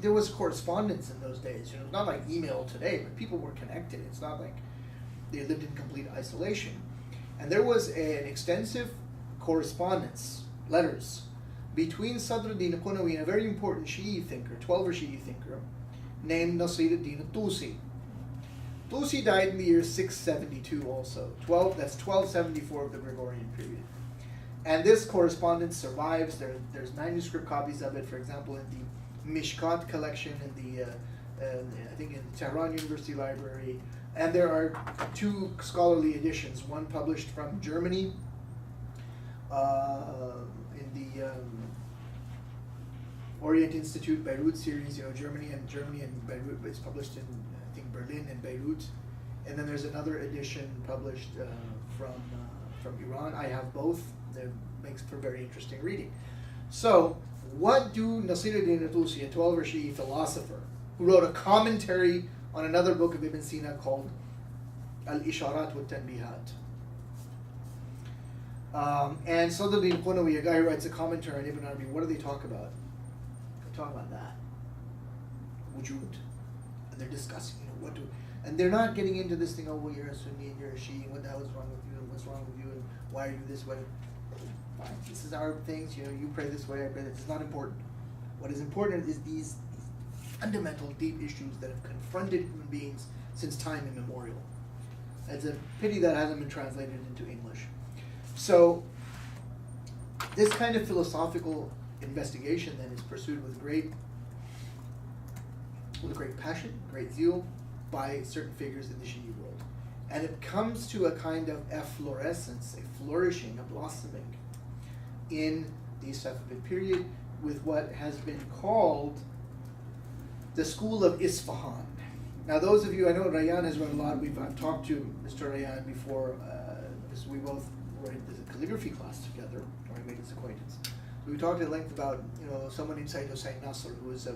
there was correspondence in those days. It's not like email today, but people were connected. It's not like they lived in complete isolation. And there was an extensive correspondence, letters, between Sadr ad-Din Qunawi and a very important Shi'i thinker, 12 Shi'i thinker, named Nasir ad-Din al-Tusi. Tusi died in the year 672 also. That's 1274 of the Gregorian period. And this correspondence survives. There's manuscript copies of it, for example, in the Mishkat collection in the, I think in Tehran University Library. And there are two scholarly editions, one published from Germany in the Orient Institute Beirut series, Germany and Beirut, but it's published in, I think, Berlin and Beirut. And then there's another edition published from Iran. I have both. That makes for very interesting reading. So, what do Nasir ad-Din al-Tusi, a 12 Shi'i philosopher, who wrote a commentary on another book of Ibn Sina called Al-Isharat wa Tanbihat. And Sadr ad-Din Qunawi, a guy who writes a commentary on Ibn Arabi, what do they talk about? They talk about that. Wujud. And they're discussing, and they're not getting into this thing, well, you're a Sunni and you're a Shi'i, what the hell is wrong with you, and what's wrong with you, and why are you this way? Fine, this is our things, you pray this way, I pray that. It's not important. What is important is these fundamental, deep issues that have confronted human beings since time immemorial. It's a pity that hasn't been translated into English. So, this kind of philosophical investigation then is pursued with great passion, great zeal by certain figures in the Shi'i world. And it comes to a kind of efflorescence, a flourishing, a blossoming in the Safavid period with what has been called the school of Isfahan. Now those of you, I know Rayan has read a lot, I've talked to Mr. Rayan before, because we both were in the calligraphy class together, or I made his acquaintance. So we talked at length about, someone named Sayyid Hussein Nasr, who is a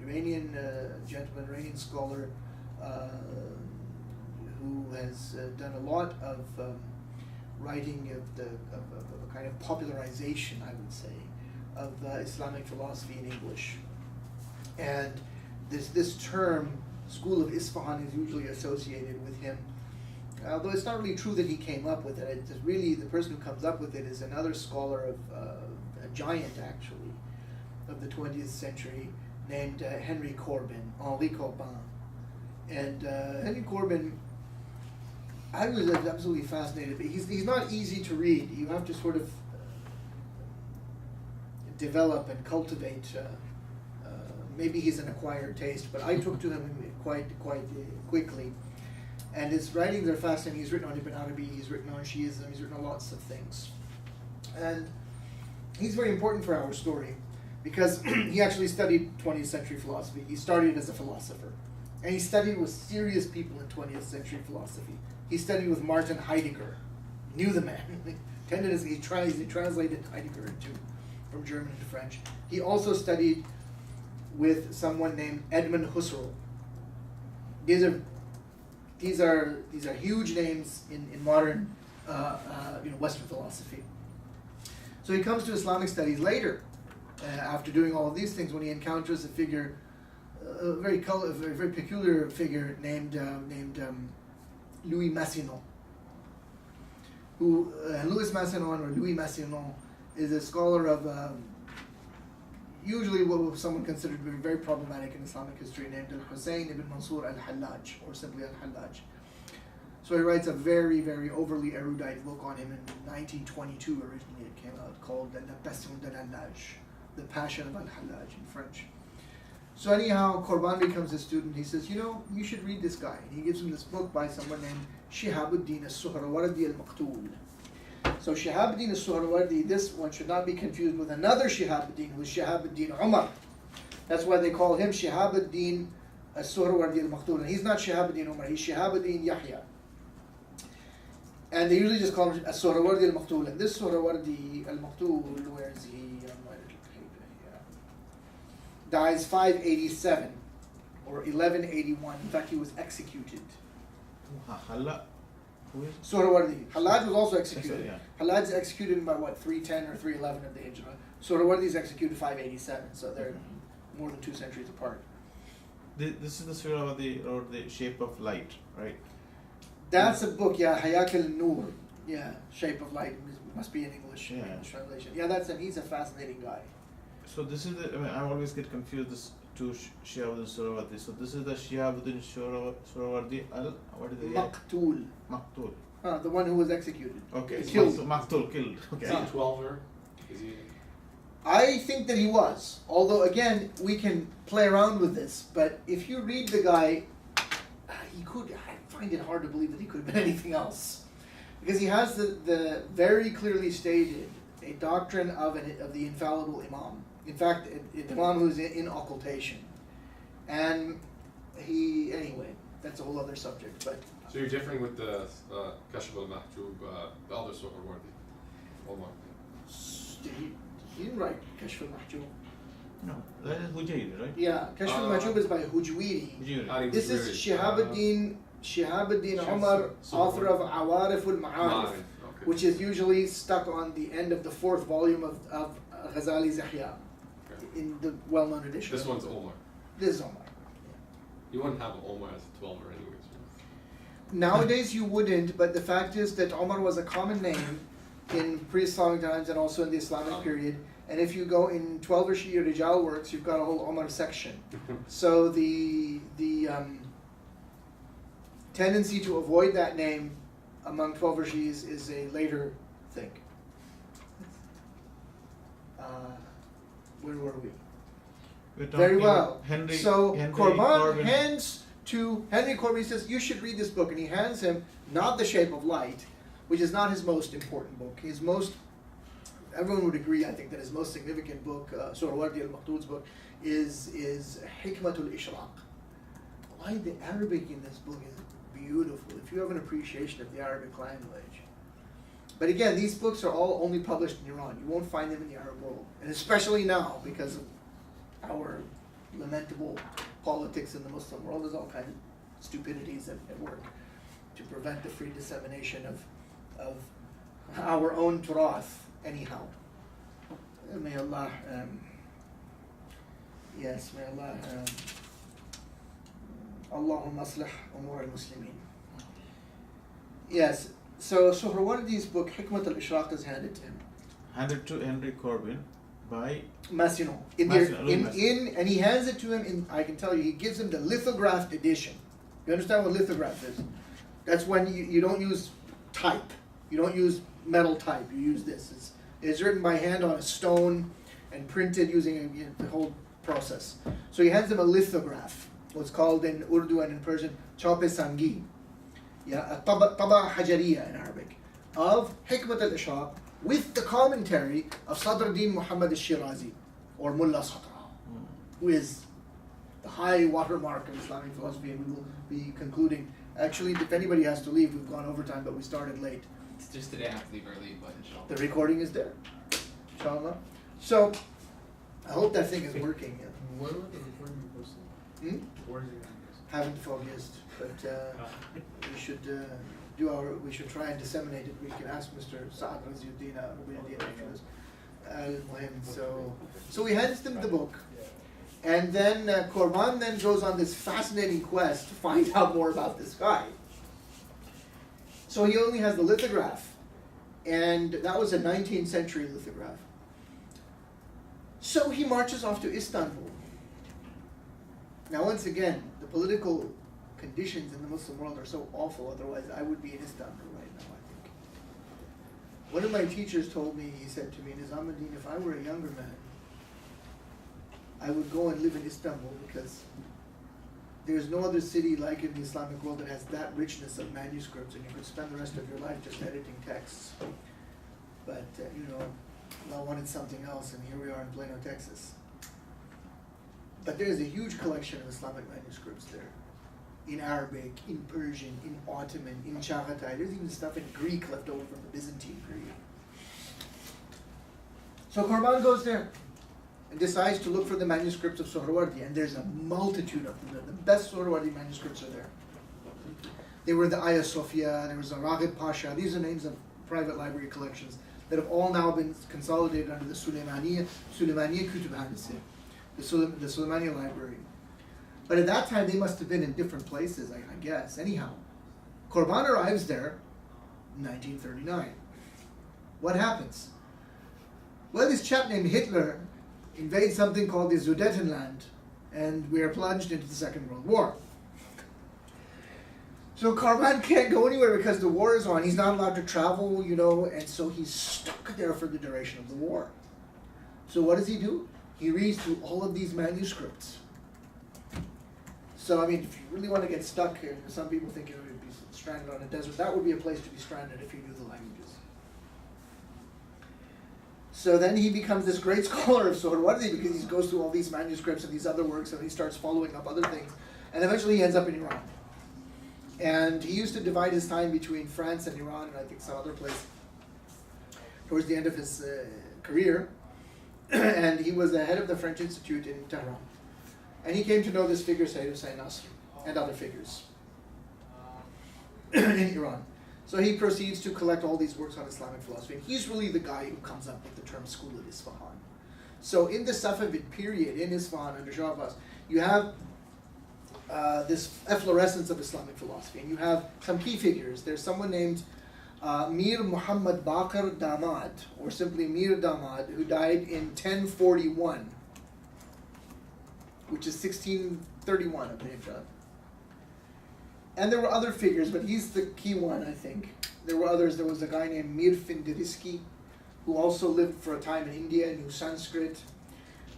Iranian gentleman, Iranian scholar, who has done a lot of writing of a kind of popularization, I would say, of Islamic philosophy in English. And this term, School of Isfahan, is usually associated with him. Although it's not really true that he came up with it. It's really the person who comes up with it is another scholar of a giant, actually, of the 20th century, named Henry Corbin. And Henry Corbin, I was absolutely fascinated. He's not easy to read. You have to sort of develop and cultivate. Maybe he's an acquired taste, but I took to him quite quickly. And his writings are fascinating. He's written on Ibn Arabi, he's written on Shiism, he's written on lots of things. And he's very important for our story because he actually studied 20th century philosophy. He started as a philosopher. And he studied with serious people in 20th century philosophy. He studied with Martin Heidegger. Knew the man. He translated Heidegger from German into French. He also studied with someone named Edmund Husserl. These are huge names in modern Western philosophy. So he comes to Islamic studies later, after doing all of these things, when he encounters a figure, a very peculiar figure named Louis Massignon. Louis Massignon is a scholar of usually what someone considered to be very problematic in Islamic history, named Al-Hussein ibn Mansur al-Hallaj, or simply al-Hallaj. So he writes a very, very overly erudite book on him in 1922, originally it came out, called La Passion de al-Hallaj, The Passion of al-Hallaj in French. So anyhow, Korban becomes a student. He says, you should read this guy. And he gives him this book by someone named Shihabuddin al-Suhrawardi al-Maqtul. So Shihabuddin al-Suhrawardi, this one should not be confused with another Shihabuddin, who is Shihabuddin Umar. That's why they call him Shihabuddin al-Suhrawardi al-Maqtul. And he's not Shihabuddin Umar, he's Shihabuddin Yahya. And they usually just call him al-Suhrawardi al-Maqtul. And this Suhrawardi al-Maqtul, where is he? Dies 587 or 1181. In fact, he was executed. Who is? Suhrawardi. Hallaj was also executed. Yeah. Hallaj is executed by 310 or 311 of the Hijrah. Suhrawardi is executed 587, so they're more than 2 centuries apart. This is the Suhrawardi, or the Shape of Light, right? That's a book, yeah, Hayak al-Nur. Yeah, Shape of Light must be in English, English translation. Yeah, that's him. He's a fascinating guy. So this is I always get confused this two Shihabuddin Suhrawardi. So this is the Shihabuddin Suhrawardi what is it? Maqtul. Maqtul. The one who was executed. Okay. Killed. Maqtul killed. Okay. Is he 12er? Is he? I think that he was. Although again, we can play around with this, but if you read the guy, I find it hard to believe that he could have been anything else. Because he has the very clearly stated a doctrine of the infallible Imam. In fact, an Imam who's in occultation. And anyway, that's a whole other subject. But So you're differing with the Kashf al-Mahjub, the other Suhrawardi, Omar. he didn't write Kashf al-Mahjub. No, that is Hujayri, right? Yeah, Kashf al-Mahjub is by Hujwiri. Hujayri. This is Shihabuddin Umar, author of Awarif al-Ma'arif, which is usually stuck on the end of the 4th volume of Ghazali's Ihya, in the well-known edition. This one's Omar. This is Omar. You wouldn't have Omar as a 12er anyways. Nowadays you wouldn't, but the fact is that Omar was a common name in pre-Islamic times and also in the Islamic period. And if you go in 12 Rijal works, you've got a whole Omar section. So the tendency to avoid that name among 12 Rashis is a later thing. Where were we? We're Very talking well. about Henry Corban Corbin. hands to Henry Corbin, he says, you should read this book. And he hands him not The Shape of Light, which is not his most important book. Everyone would agree, I think, that his most significant book, Suhrawardi al-Makhdud's book, is Hikmatul Ishraq. Why the Arabic in this book is beautiful, if you have an appreciation of the Arabic language. But again, these books are all only published in Iran. You won't find them in the Arab world. And especially now, because of our lamentable politics in the Muslim world, there's all kinds of stupidities at work to prevent the free dissemination of our own turath. Anyhow, may Allah, may Allah, Allahumma aslih umur al-Muslimin. Yes, so Suhrawardi's book, Hikmat al-Ishraq, is handed to him. Handed to Henry Corbin by Massino. And he hands it to him I can tell you, he gives him the lithographed edition. You understand what lithograph is? That's when you don't use type. You don't use metal type, you use this. It's written by hand on a stone and printed using the whole process. So he hands him a lithograph, what's called in Urdu and in Persian, chaup sangi, a taba hajariya in Arabic, of Hikmat al-Ishraq with the commentary of Sadruddin Muhammad al-Shirazi, or Mullah Sadra, who is the high watermark of Islamic philosophy, and we will be concluding. Actually, if anybody has to leave, we've gone overtime, but we started late. It's just today I have to leave early, but inshallah. The recording is there, inshallah. So, I hope that thing is working. Where was the recording you posted? Where is it going to Haven't focused, but we should we should try and disseminate it. We can ask Mr. Saad Raziuddin after this. So he hands them the book, and then Corban then goes on this fascinating quest to find out more about this guy. So he only has the lithograph, and that was a 19th century lithograph. So he marches off to Istanbul. Now once again, the political conditions in the Muslim world are so awful, otherwise I would be in Istanbul right now, I think. One of my teachers told me, he said to me, Nizamuddin, if I were a younger man, I would go and live in Istanbul, because there's no other city like in the Islamic world that has that richness of manuscripts, and you could spend the rest of your life just editing texts. But, Allah wanted something else, and here we are in Plano, Texas. But there's a huge collection of Islamic manuscripts there. In Arabic, in Persian, in Ottoman, in Chagatai. There's even stuff in Greek left over from the Byzantine period. So Corban goes there and decides to look for the manuscripts of Suhrawardi, and there's a multitude of them. The best Suhrawardi manuscripts are there. They were the Ayah Sophia, there was a Raghib Pasha. These are names of private library collections that have all now been consolidated under the Sulaimaniya Kutub Hadithah, the Sulaimaniya library. But at that time, they must have been in different places, I guess. Anyhow, Corban arrives there in 1939. What happens? Well, this chap named Hitler invades something called the Sudetenland, and we are plunged into the Second World War. So Corban can't go anywhere because the war is on. He's not allowed to travel, and so he's stuck there for the duration of the war. So what does he do? He reads through all of these manuscripts. So, if you really want to get stuck here, some people think you would be stranded on a desert. That would be a place to be stranded if you knew the languages. So then he becomes this great scholar of Suhrawardi because he goes through all these manuscripts and these other works, and he starts following up other things. And eventually he ends up in Iran. And he used to divide his time between France and Iran, and I think some other place towards the end of his career. And he was the head of the French Institute in Tehran. And he came to know this figure, Sayyid Hussein Nasr, and other figures in Iran. So he proceeds to collect all these works on Islamic philosophy. And he's really the guy who comes up with the term School of Isfahan. So in the Safavid period, in Isfahan, under Shah Abbas, you have this efflorescence of Islamic philosophy. And you have some key figures. There's someone named Mir Muhammad Baqir Damad, or simply Mir Damad, who died in 1041, which is 1631 of the Hijrah. And there were other figures, but he's the key one, I think. There were others. There was a guy named Mir Findiriski, who also lived for a time in India, knew Sanskrit.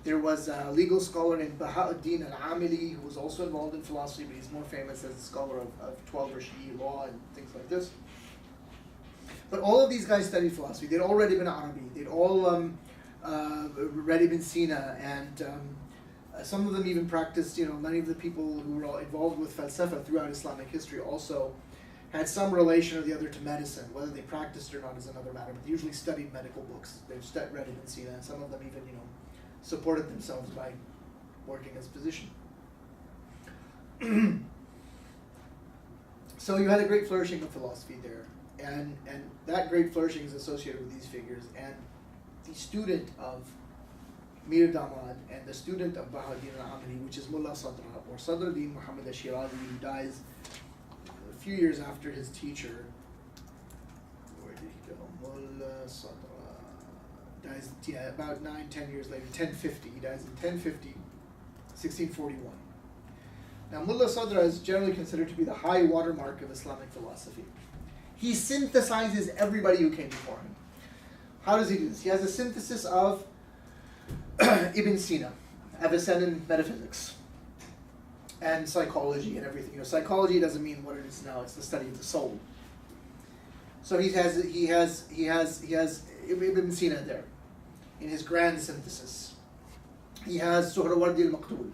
There was a legal scholar named Bahauddin al-Amili, who was also involved in philosophy, but he's more famous as a scholar of 12 Shi'i law and things like this. But all of these guys studied philosophy. They'd already been Arabi. They'd all read Ibn Sina, and some of them even practiced, many of the people who were all involved with falsafa throughout Islamic history also had some relation or the other to medicine. Whether they practiced or not is another matter, but they usually studied medical books. They've read Ibn Sina, and some of them even, supported themselves by working as a physician. So you had a great flourishing of philosophy there, and that great flourishing is associated with these figures. And the student of Mir Damad and the student of Bahauddin al-Amili, which is Mullah Sadra, or Sadruddin Muhammad al-Shirazi, who dies a few years after his teacher. Where did he go? Mullah Sadra dies about 9-10 years later, 1050. He dies in 1050, 1641. Now, Mullah Sadra is generally considered to be the high watermark of Islamic philosophy. He synthesizes everybody who came before him. How does he do this? He has a synthesis of Ibn Sina, Avicennan metaphysics, and psychology and everything. Psychology doesn't mean what it is now. It's the study of the soul. So he has Ibn Sina there in his grand synthesis. He has Suhrawardi al-Maqtul.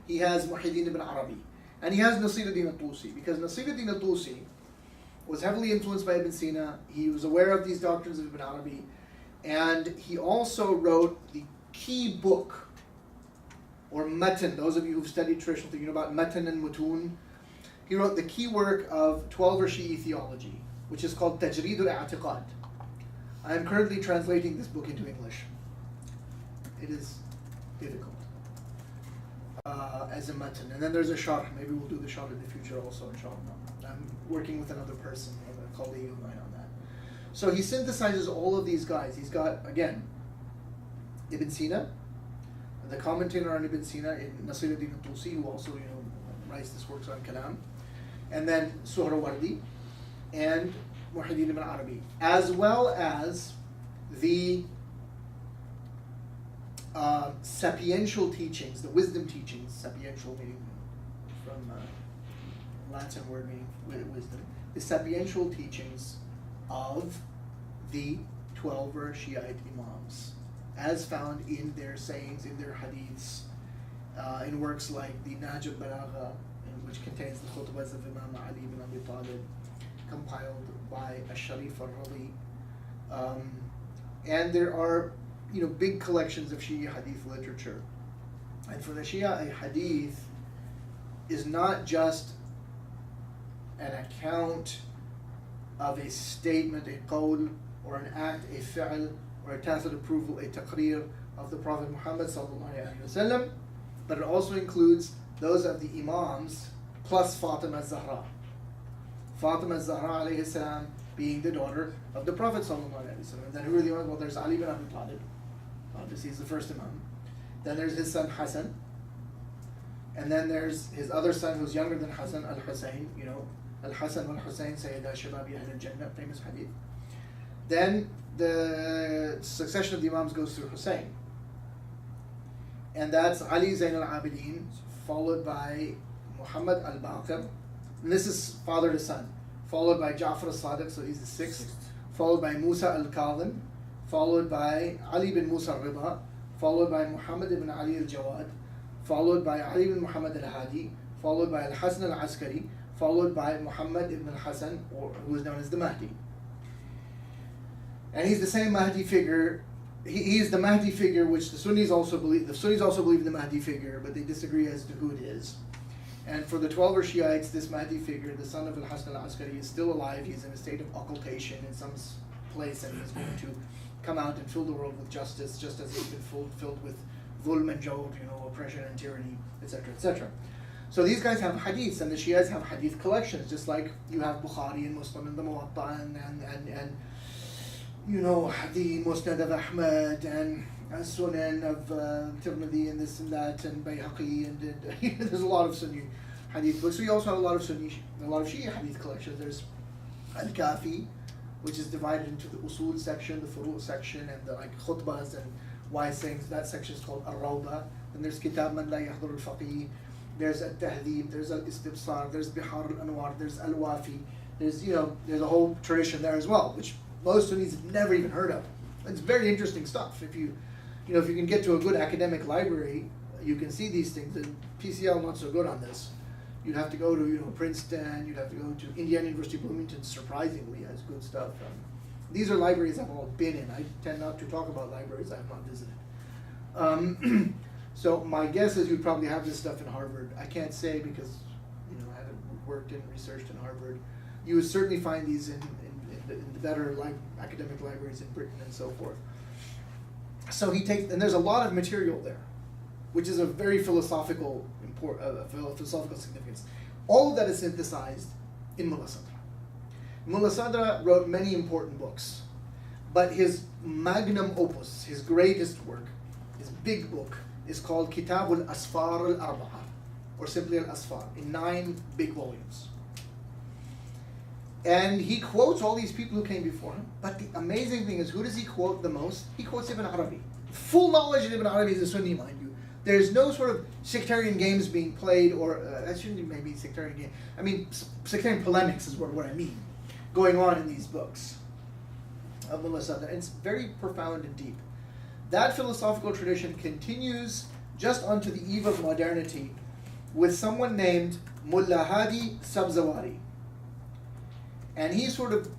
He has Muhyiddin ibn Arabi. And he has Nasiruddin al-Tusi, because Nasiruddin al-Tusi was heavily influenced by Ibn Sina. He was aware of these doctrines of Ibn Arabi. And he also wrote the key book, or matan. Those of you who've studied traditional thinking about matan and mutun. He wrote the key work of 12 Shi'i theology, which is called Tajrid al-I'tiqad. I am currently translating this book into English. It is difficult as a matan. And then there's a sharh. Maybe we'll do the sharh in the future also, inshallah. I'm working with another person, a colleague of mine on that. So he synthesizes all of these guys. He's got, again, Ibn Sina, the commentator on Ibn Sina, Nasiruddin al-Tusi, who also, writes this works on Kalam, and then Suhrawardi, and Muhyiddin ibn Arabi, as well as the sapiential teachings, the wisdom teachings, sapiential meaning from Latin word meaning wisdom, the sapiential teachings of the 12 Shiite Imams, as found in their sayings, in their hadiths, in works like the Naj al-Balagha, which contains the khutbahs of Imam Ali ibn Abi Talib, compiled by Ash-Sharif al-Radi. And there are, big collections of Shia hadith literature. And for the Shia, a hadith is not just an account of a statement, a qawl, or an act, a fi'l, or a tacit approval, a taqreer of the Prophet Muhammad sallallahu alaihi wasallam, but it also includes those of the Imams plus Fatima al-Zahra. Fatima al-Zahra alayhi salam being the daughter of the Prophet sallallahu alaihi wasallam. And then who are the Imams? Well, there's Ali bin Abi Talib. Obviously, he's the first Imam. Then there's his son Hassan. And then there's his other son who's younger than Hassan, Al-Hussein. Al-Hassan wal-Hussein Sayyida Shababi Ahl al-Jannah, famous hadith. Then the succession of the Imams goes through Hussein. And that's Ali Zain al-Abidin, followed by Muhammad al-Baqir. And this is father to son. Followed by Ja'far al-Sadiq, so he's the sixth. Followed by Musa al-Kadhim. Followed by Ali bin Musa al-Rida. Followed by Muhammad ibn Ali al-Jawad. Followed by Ali bin Muhammad al-Hadi. Followed by al-Hasan al-Askari. Followed by Muhammad ibn al-Hasan, who is known as the Mahdi. And he's the same Mahdi figure. He is the Mahdi figure which the Sunnis also believe. The Sunnis also believe in the Mahdi figure, but they disagree as to who it is. And for the 12 Shiites, this Mahdi figure, the son of al-Hasan al-Askari, is still alive. He's in a state of occultation in some place, and he's going to come out and fill the world with justice, just as he's been filled with dhulm and jawr, oppression and tyranny, etc., etc. So these guys have hadiths, and the Shias have hadith collections, just like you have Bukhari and Muslim and the Muwatta and you know, the Musnad of Ahmad and Sunan of Tirmidhi and this and that and Bayhaqi and there's a lot of Sunni hadith books. So you also have a lot of Shia hadith collections. There's Al-Kafi, which is divided into the Usul section, the Furu' section, and the like khutbahs and wise sayings. That section is called Ar-Rawda. And there's Kitab Man La Yahdur al-Faqih. There's Al-Tahdhib. There's Al-Istibsar. There's Bihar al-Anwar. There's Al-Wafi. There's there's a whole tradition there as well, which most Sunnis have never even heard of. It's very interesting stuff. If you can get to a good academic library, you can see these things. And PCL not so good on this. You'd have to go to Princeton. You'd have to go to Indiana University Bloomington. Surprisingly, has good stuff. These are libraries I've all been in. I tend not to talk about libraries I have not visited. So my guess is you'd probably have this stuff in Harvard. I can't say because I haven't worked and researched in Harvard. You would certainly find these in the better academic libraries in Britain and so forth. So and there's a lot of material there, which is a very philosophical significance. All of that is synthesized in Mullah Sadra. Mullah Sadra wrote many important books, but his magnum opus, his greatest work, his big book, is called Kitab al-Asfar al-Arba'a, or simply al-Asfar, in 9 big volumes. And he quotes all these people who came before him, but the amazing thing is, who does he quote the most? He quotes Ibn Arabi. Full knowledge of Ibn Arabi is a Sunni, mind you. There's no sort of sectarian games being played, or that shouldn't maybe sectarian game. I mean, sectarian polemics is what I mean, going on in these books of Mullah Sadr. It's very profound and deep. That philosophical tradition continues just onto the eve of modernity with someone named Mullah Hadi Sabzawari. And he sort of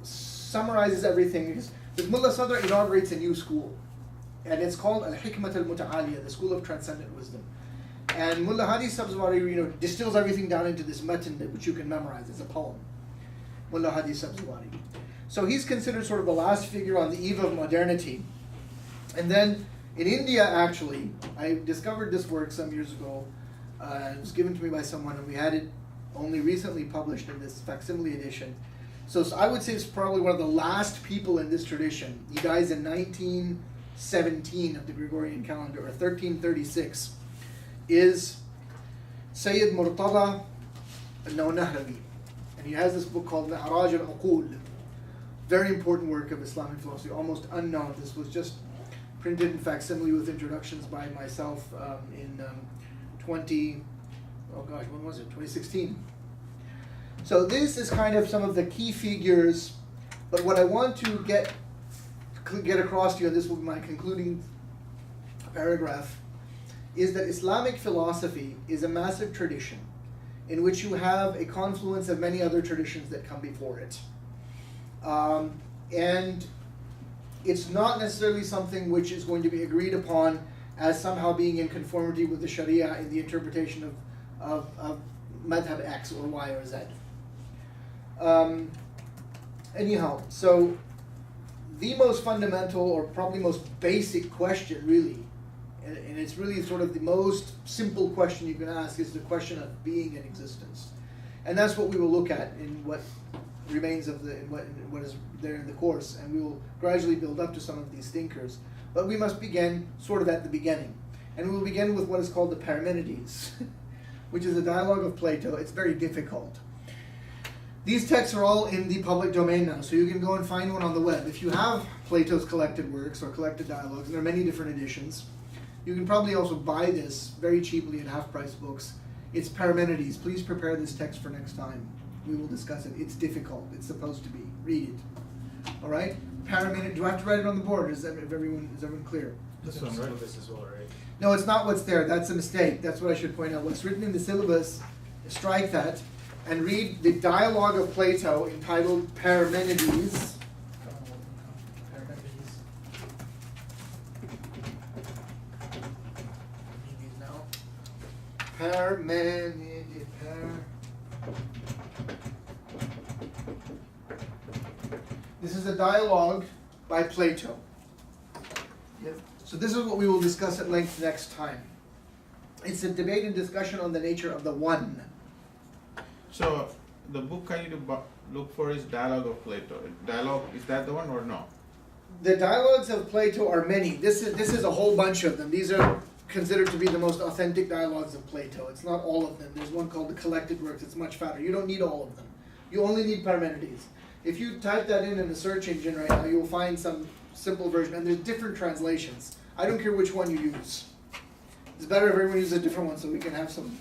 summarizes everything because Mullah Sadr inaugurates a new school. And it's called Al-Hikmat al-Muta'aliyah, the school of transcendent wisdom. And Mullah Hadi Sabzawari, distills everything down into this matan which you can memorize. It's a poem. Mullah Hadi Sabzawari. So he's considered sort of the last figure on the eve of modernity. And then in India, actually, I discovered this work some years ago. It was given to me by someone, and we had it only recently published in this facsimile edition. So I would say it's probably one of the last people in this tradition. He dies in 1917 of the Gregorian calendar, or 1336, is Sayyid Murtada al-Nahrawi. And he has this book called Mi'raj al-Uqul. Very important work of Islamic philosophy, almost unknown. This was just printed in facsimile with introductions by myself in 2016. So this is kind of some of the key figures, but what I want to get across to you, and this will be my concluding paragraph, is that Islamic philosophy is a massive tradition in which you have a confluence of many other traditions that come before it. And it's not necessarily something which is going to be agreed upon as somehow being in conformity with the Sharia in the interpretation of madhab X or Y or Z. Anyhow, so the most fundamental or probably most basic question really, and it's really sort of the most simple question you can ask, is the question of being and existence. And that's what we will look at in what remains of what is there in the course, and we will gradually build up to some of these thinkers. But we must begin sort of at the beginning. And we will begin with what is called the Parmenides, which is a dialogue of Plato. It's very difficult. These texts are all in the public domain now, so you can go and find one on the web. If you have Plato's collected works or collected dialogues, and there are many different editions, you can probably also buy this very cheaply at half-price books. It's Parmenides. Please prepare this text for next time. We will discuss it. It's difficult. It's supposed to be. Read it. All right? Parmenides. Do I have to write it on the board? Is everyone clear? This one, right? Syllabus as well, right? No, it's not what's there. That's a mistake. That's what I should point out. What's written in the syllabus, strike that, and read the dialogue of Plato entitled Parmenides. Parmenides. This is a dialogue by Plato. Yep. So this is what we will discuss at length next time. It's a debate and discussion on the nature of the one. So the book I need to look for is Dialogue of Plato. Dialogue, is that the one or no? The dialogues of Plato are many. This is a whole bunch of them. These are considered to be the most authentic dialogues of Plato. It's not all of them. There's one called the Collected Works. It's much fatter. You don't need all of them. You only need Parmenides. If you type that in the search engine right now, you'll find some simple version, and there's different translations. I don't care which one you use. It's better if everyone uses a different one so we can have some.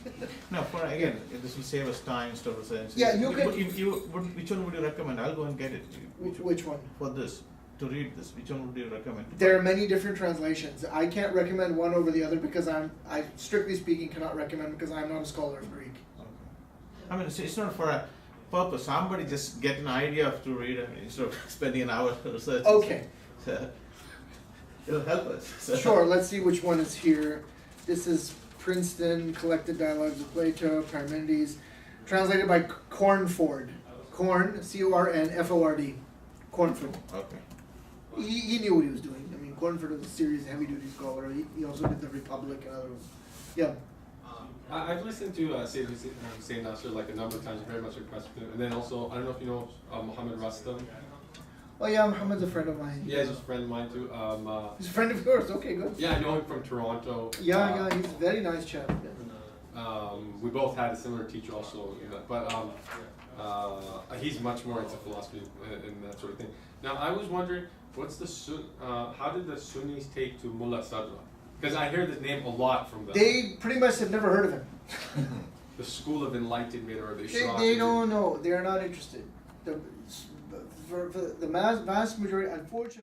No, for again, this will save us time, stuff, saying. Yeah, you can. Which one would you recommend? I'll go and get it. Which one? For this, to read this, which one would you recommend? There are many different translations. I can't recommend one over the other because I strictly speaking cannot recommend because I'm not a scholar of Greek. Okay. I mean, it's not for a purpose. Somebody just get an idea of to read. I mean, instead of spending an hour researching. Okay. So, it'll help us. So. Sure. Let's see which one is here. This is Princeton Collected Dialogues of Plato, Parmenides, translated by Cornford. Corn, C-O-R-N-F-O-R-D. Cornford. Okay. He knew what he was doing. I mean, Cornford was a serious heavy-duty scholar. He also did the Republic and other ones. Yeah. I've listened to Sayyid Nasr like a number of times, very much impressed with him. And then also, I don't know if you know Muhammad Rustam. Oh yeah, Muhammad's a friend of mine. Yeah, he's a friend of mine too. He's a friend of yours. Okay, good. Yeah, I know him from Toronto. Yeah, he's a very nice chap. Yeah. We both had a similar teacher also, but he's much more into philosophy and that sort of thing. Now, I was wondering, how did the Sunnis take to Mullah Sadra? Because I hear this name a lot from them. They pretty much have never heard of him. The School of Enlightenment or the Ishraq. They don't know. They are not interested. For the vast majority, unfortunately.